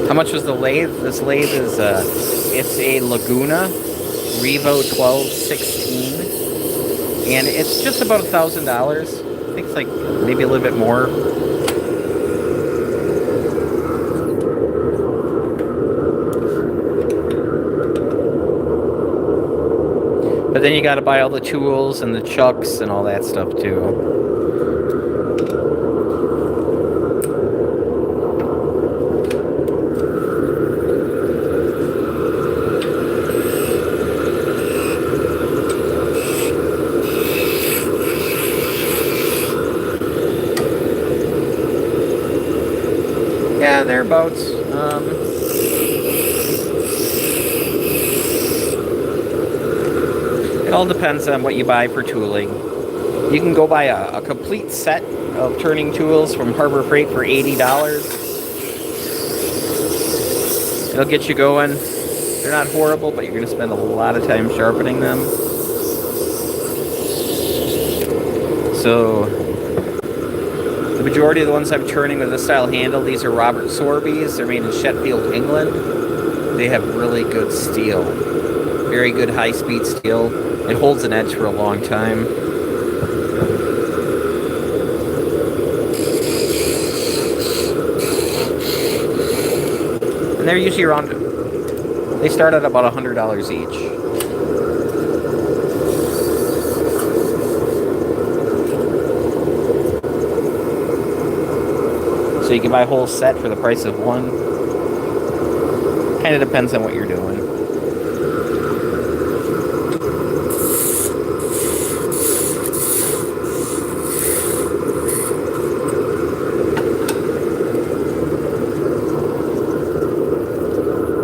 How much was the lathe? This lathe is it's a Laguna Revo 1216, and it's just about $1,000. I think it's like maybe a little bit more. But then you got to buy all the tools and the chucks and all that stuff too. Yeah, thereabouts. It all depends on what you buy for tooling. You can go buy a complete set of turning tools from Harbor Freight for $80. It'll get you going. They're not horrible, but you're going to spend a lot of time sharpening them. So the majority of the ones I'm turning with this style handle, these are Robert Sorby's. They're made in Sheffield, England. They have really good steel. Very good high-speed steel. It holds an edge for a long time. they're usually around. They start at about $100 each. So you can buy a whole set for the price of one. Kind of depends on what you're doing.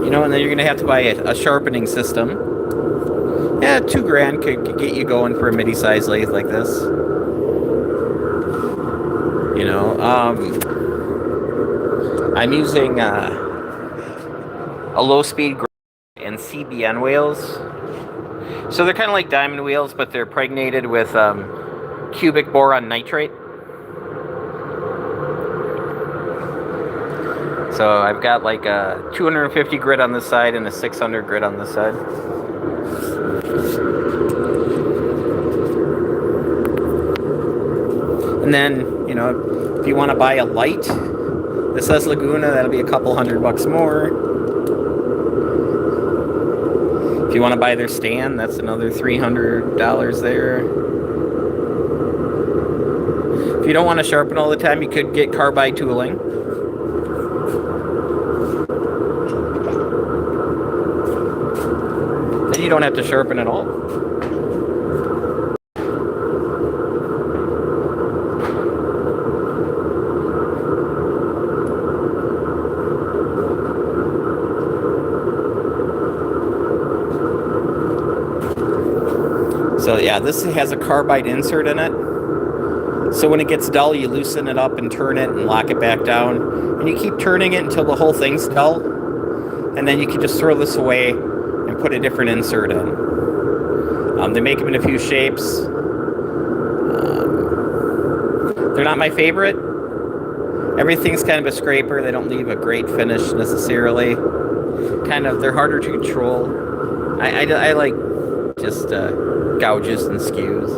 You know, and then you're going to have to buy a sharpening system. Yeah, $2,000 could get you going for a midi-sized lathe like this. You know, I'm using a low-speed and CBN wheels. So they're kind of like diamond wheels, but they're pregnated with cubic boron nitrate. So I've got like a 250 grit on this side and a 600 grit on this side. And then, you know, if you want to buy a light, this says Laguna, that'll be a couple $100 more. If you want to buy their stand, that's another $300 there. If you don't want to sharpen all the time, you could get carbide tooling. Then you don't have to sharpen at all. So yeah, this has a carbide insert in it. So when it gets dull, you loosen it up and turn it and lock it back down. And you keep turning it until the whole thing's dull. And then you can just throw this away and put a different insert in. They make them in a few shapes. They're not my favorite. Everything's kind of a scraper. They don't leave a great finish necessarily. They're harder to control. I like just gouges and skews.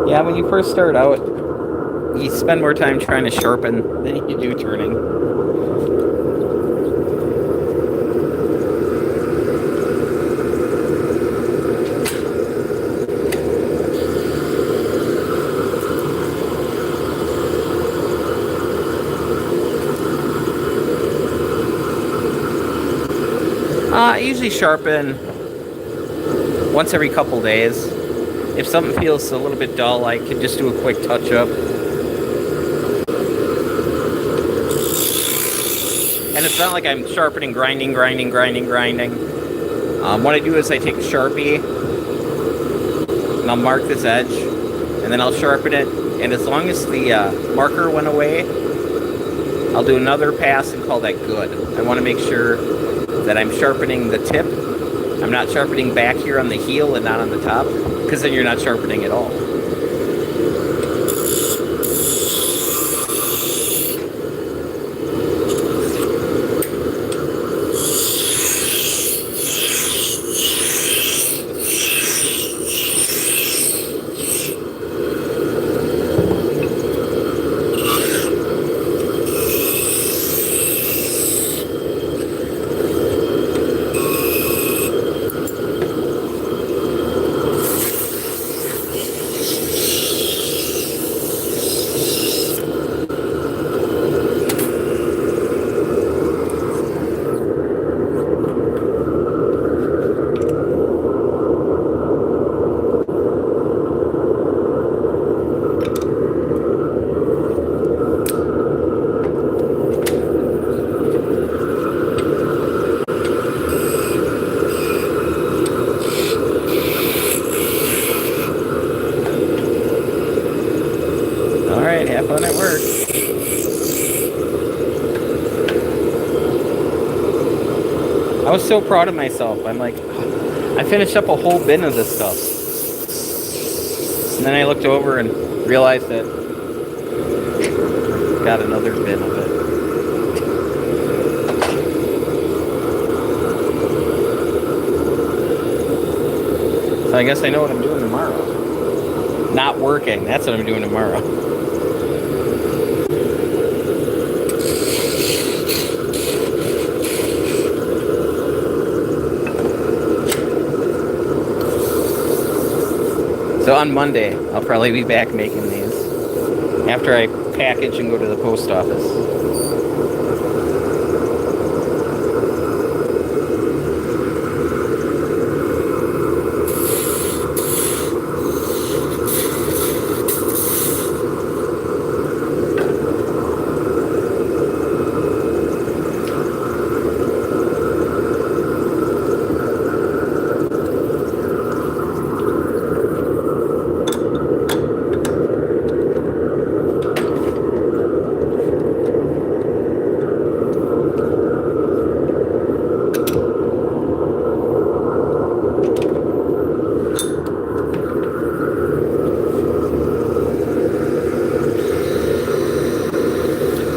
Yeah, when you first start out, you spend more time trying to sharpen than you do turning. I usually sharpen once every couple days. If something feels a little bit dull, I can just do a quick touch-up. And it's not like I'm sharpening, grinding. What I do is I take a Sharpie, and I'll mark this edge, and then I'll sharpen it, and as long as the marker went away, I'll do another pass and call that good. I want to make sure that I'm sharpening the tip. I'm not sharpening back here on the heel and not on the top, because then you're not sharpening at all. Have fun at work. I was so proud of myself. I'm like, I finished up a whole bin of this stuff. And then I looked over and realized that got another bin of it. So I guess I know what I'm doing tomorrow. Not working. That's what I'm doing tomorrow. So on Monday, I'll probably be back making these after I package and go to the post office.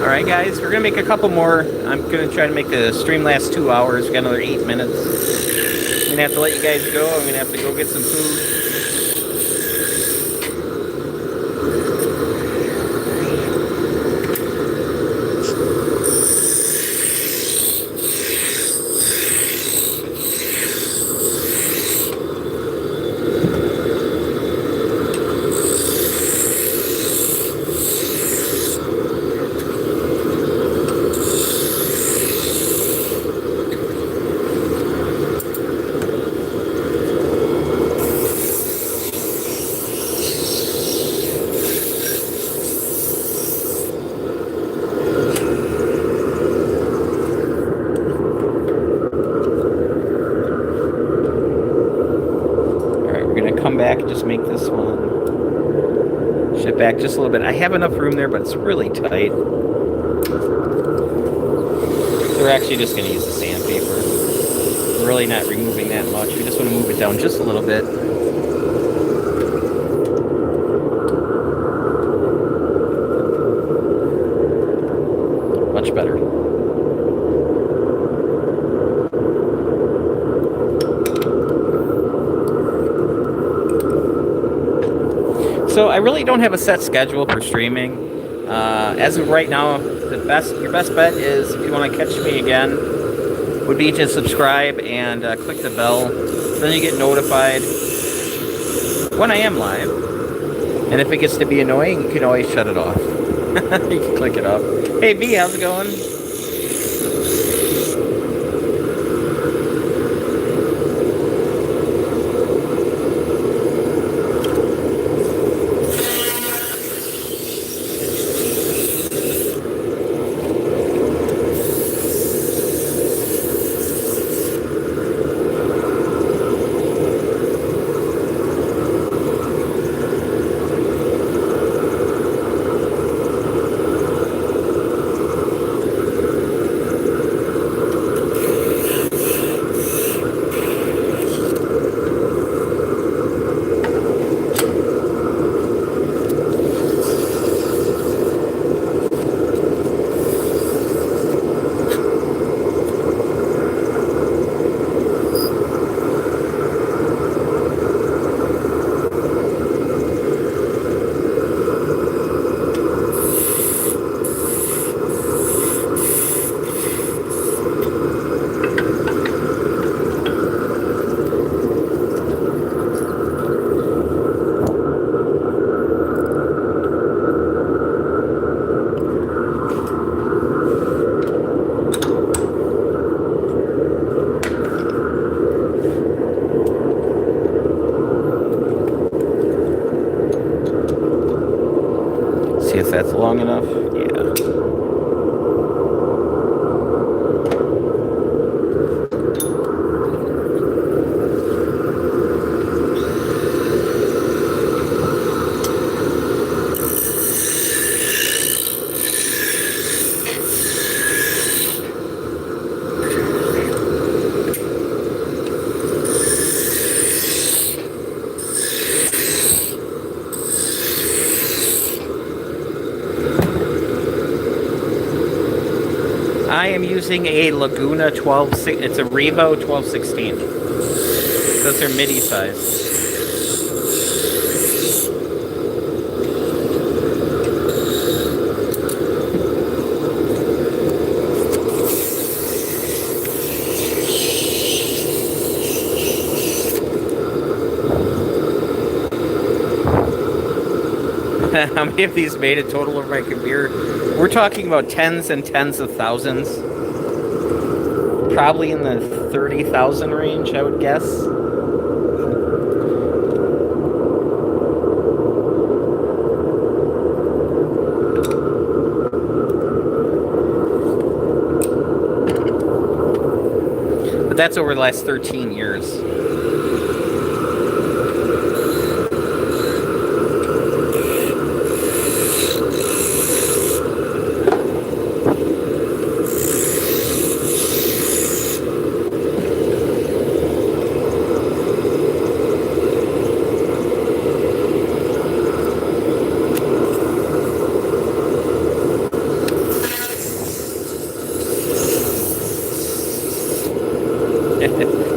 Alright guys, we're going to make a couple more. I'm going to try to make the stream last 2 hours. We got another 8 minutes. I'm going to have to let you guys go. I'm going to have to go get some food. Back, just make this one. Ship back just a little bit. I have enough room there, but it's really tight. So we're actually just going to use the sandpaper. We're really not removing that much. We just want to move it down just a little bit. Much better. So I really don't have a set schedule for streaming. As of right now, your best bet is, if you want to catch me again, would be to subscribe and click the bell. Then you get notified when I am live. And if it gets to be annoying, you can always shut it off. You can click it up. Hey B, how's it going? I am using a Laguna 12. It's a Revo 1216. Those are MIDI size. How many of these made a total over my computer? We're talking about tens and tens of thousands. Probably in the 30,000 range, I would guess. But that's over the last 13 years.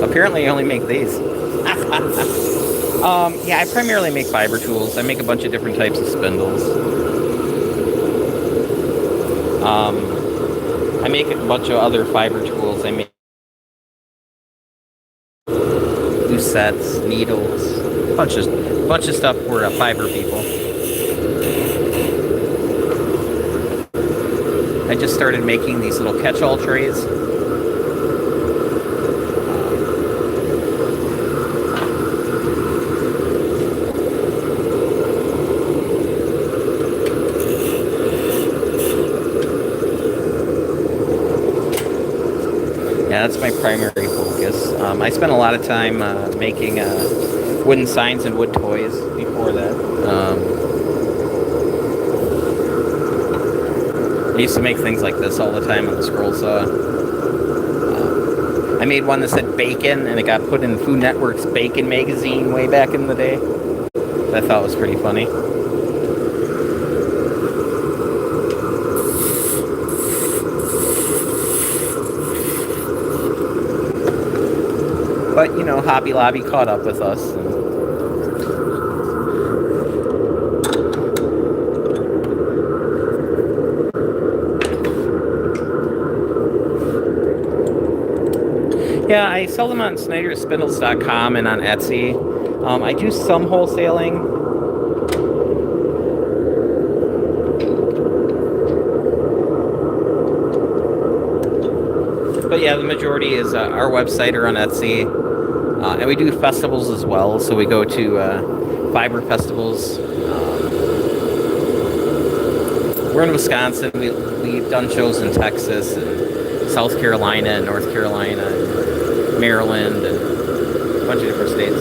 Apparently I only make these. Yeah, I primarily make fiber tools. I make a bunch of different types of spindles. I make a bunch of other fiber tools. I make loose sets, needles, bunch of stuff for fiber people. I just started making these little catch-all trays. Yeah, that's my primary focus. I spent a lot of time making wooden signs and wood toys before that. I used to make things like this all the time on the scroll saw. I made one that said bacon, and it got put in Food Network's Bacon magazine way back in the day. I thought was pretty funny. But, you know, Hobby Lobby caught up with us. Yeah, I sell them on SnyderSpindles.com and on Etsy. I do some wholesaling. But yeah, the majority is our website or on Etsy. And we do festivals as well, so we go to fiber festivals. We're in Wisconsin. We've done shows in Texas and South Carolina and North Carolina and Maryland and a bunch of different states.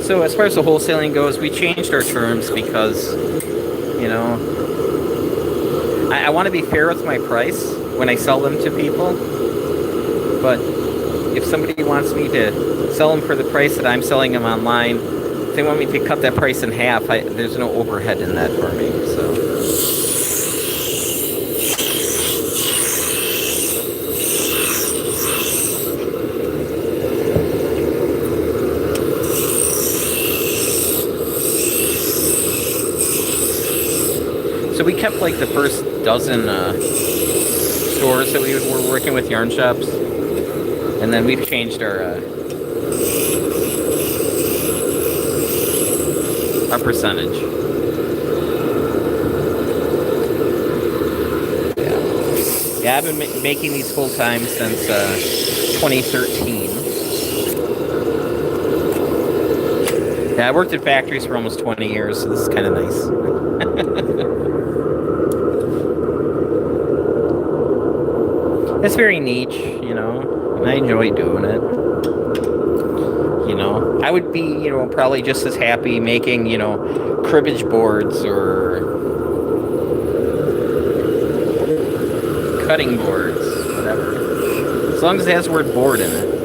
So as far as the wholesaling goes, we changed our terms because, you know, I want to be fair with my price when I sell them to people. But if somebody wants me to sell them for the price that I'm selling them online, if they want me to cut that price in half, there's no overhead in that for me. So we kept like the first dozen stores that we were working with, yarn shops, and then we've changed our percentage. Yeah, I've been making these full time since 2013. Yeah, I worked at factories for almost 20 years, so this is kind of nice. It's very niche, you know, and I enjoy doing it. You know, I would be, you know, probably just as happy making, you know, cribbage boards or cutting boards, whatever. As long as it has the word board in it.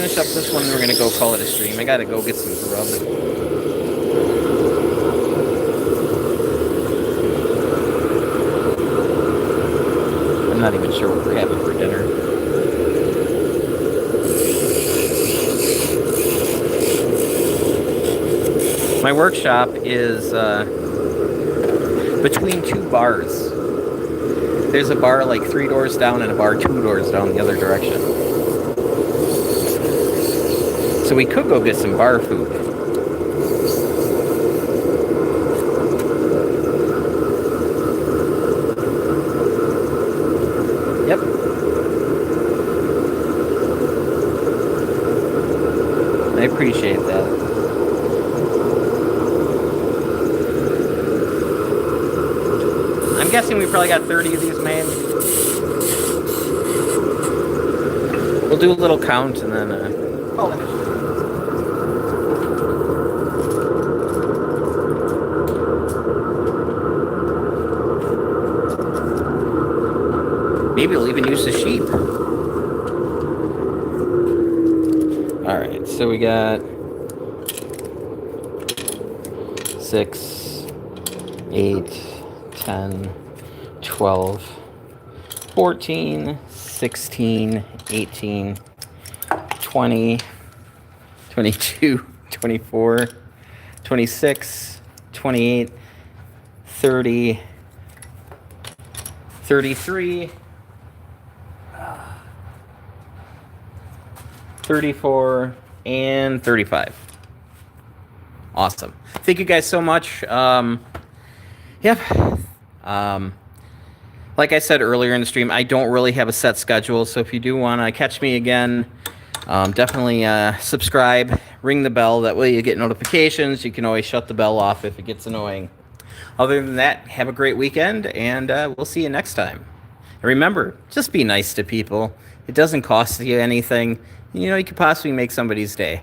finish up this one and we're going to go call it a stream. I got to go get some grub. I'm not even sure what we're having for dinner. My workshop is between two bars. There's a bar like 3 doors down and a bar 2 doors down the other direction. So we could go get some bar food. Yep. I appreciate that. I'm guessing we probably got 30 of these made. We'll do a little count and then maybe we'll even use the sheep. Alright, so we got 6, 8, 10, 12, 14, 16, 18, 20, 22, 24, 26, 28, 30, 33, 34, and 35. Awesome. Thank you guys so much. Yep. Like I said earlier in the stream, I don't really have a set schedule, so if you do want to catch me again, definitely subscribe, ring the bell. That way you get notifications. You can always shut the bell off if it gets annoying. Other than that, have a great weekend, and we'll see you next time. And remember, just be nice to people. It doesn't cost you anything. You know, you could possibly make somebody's day.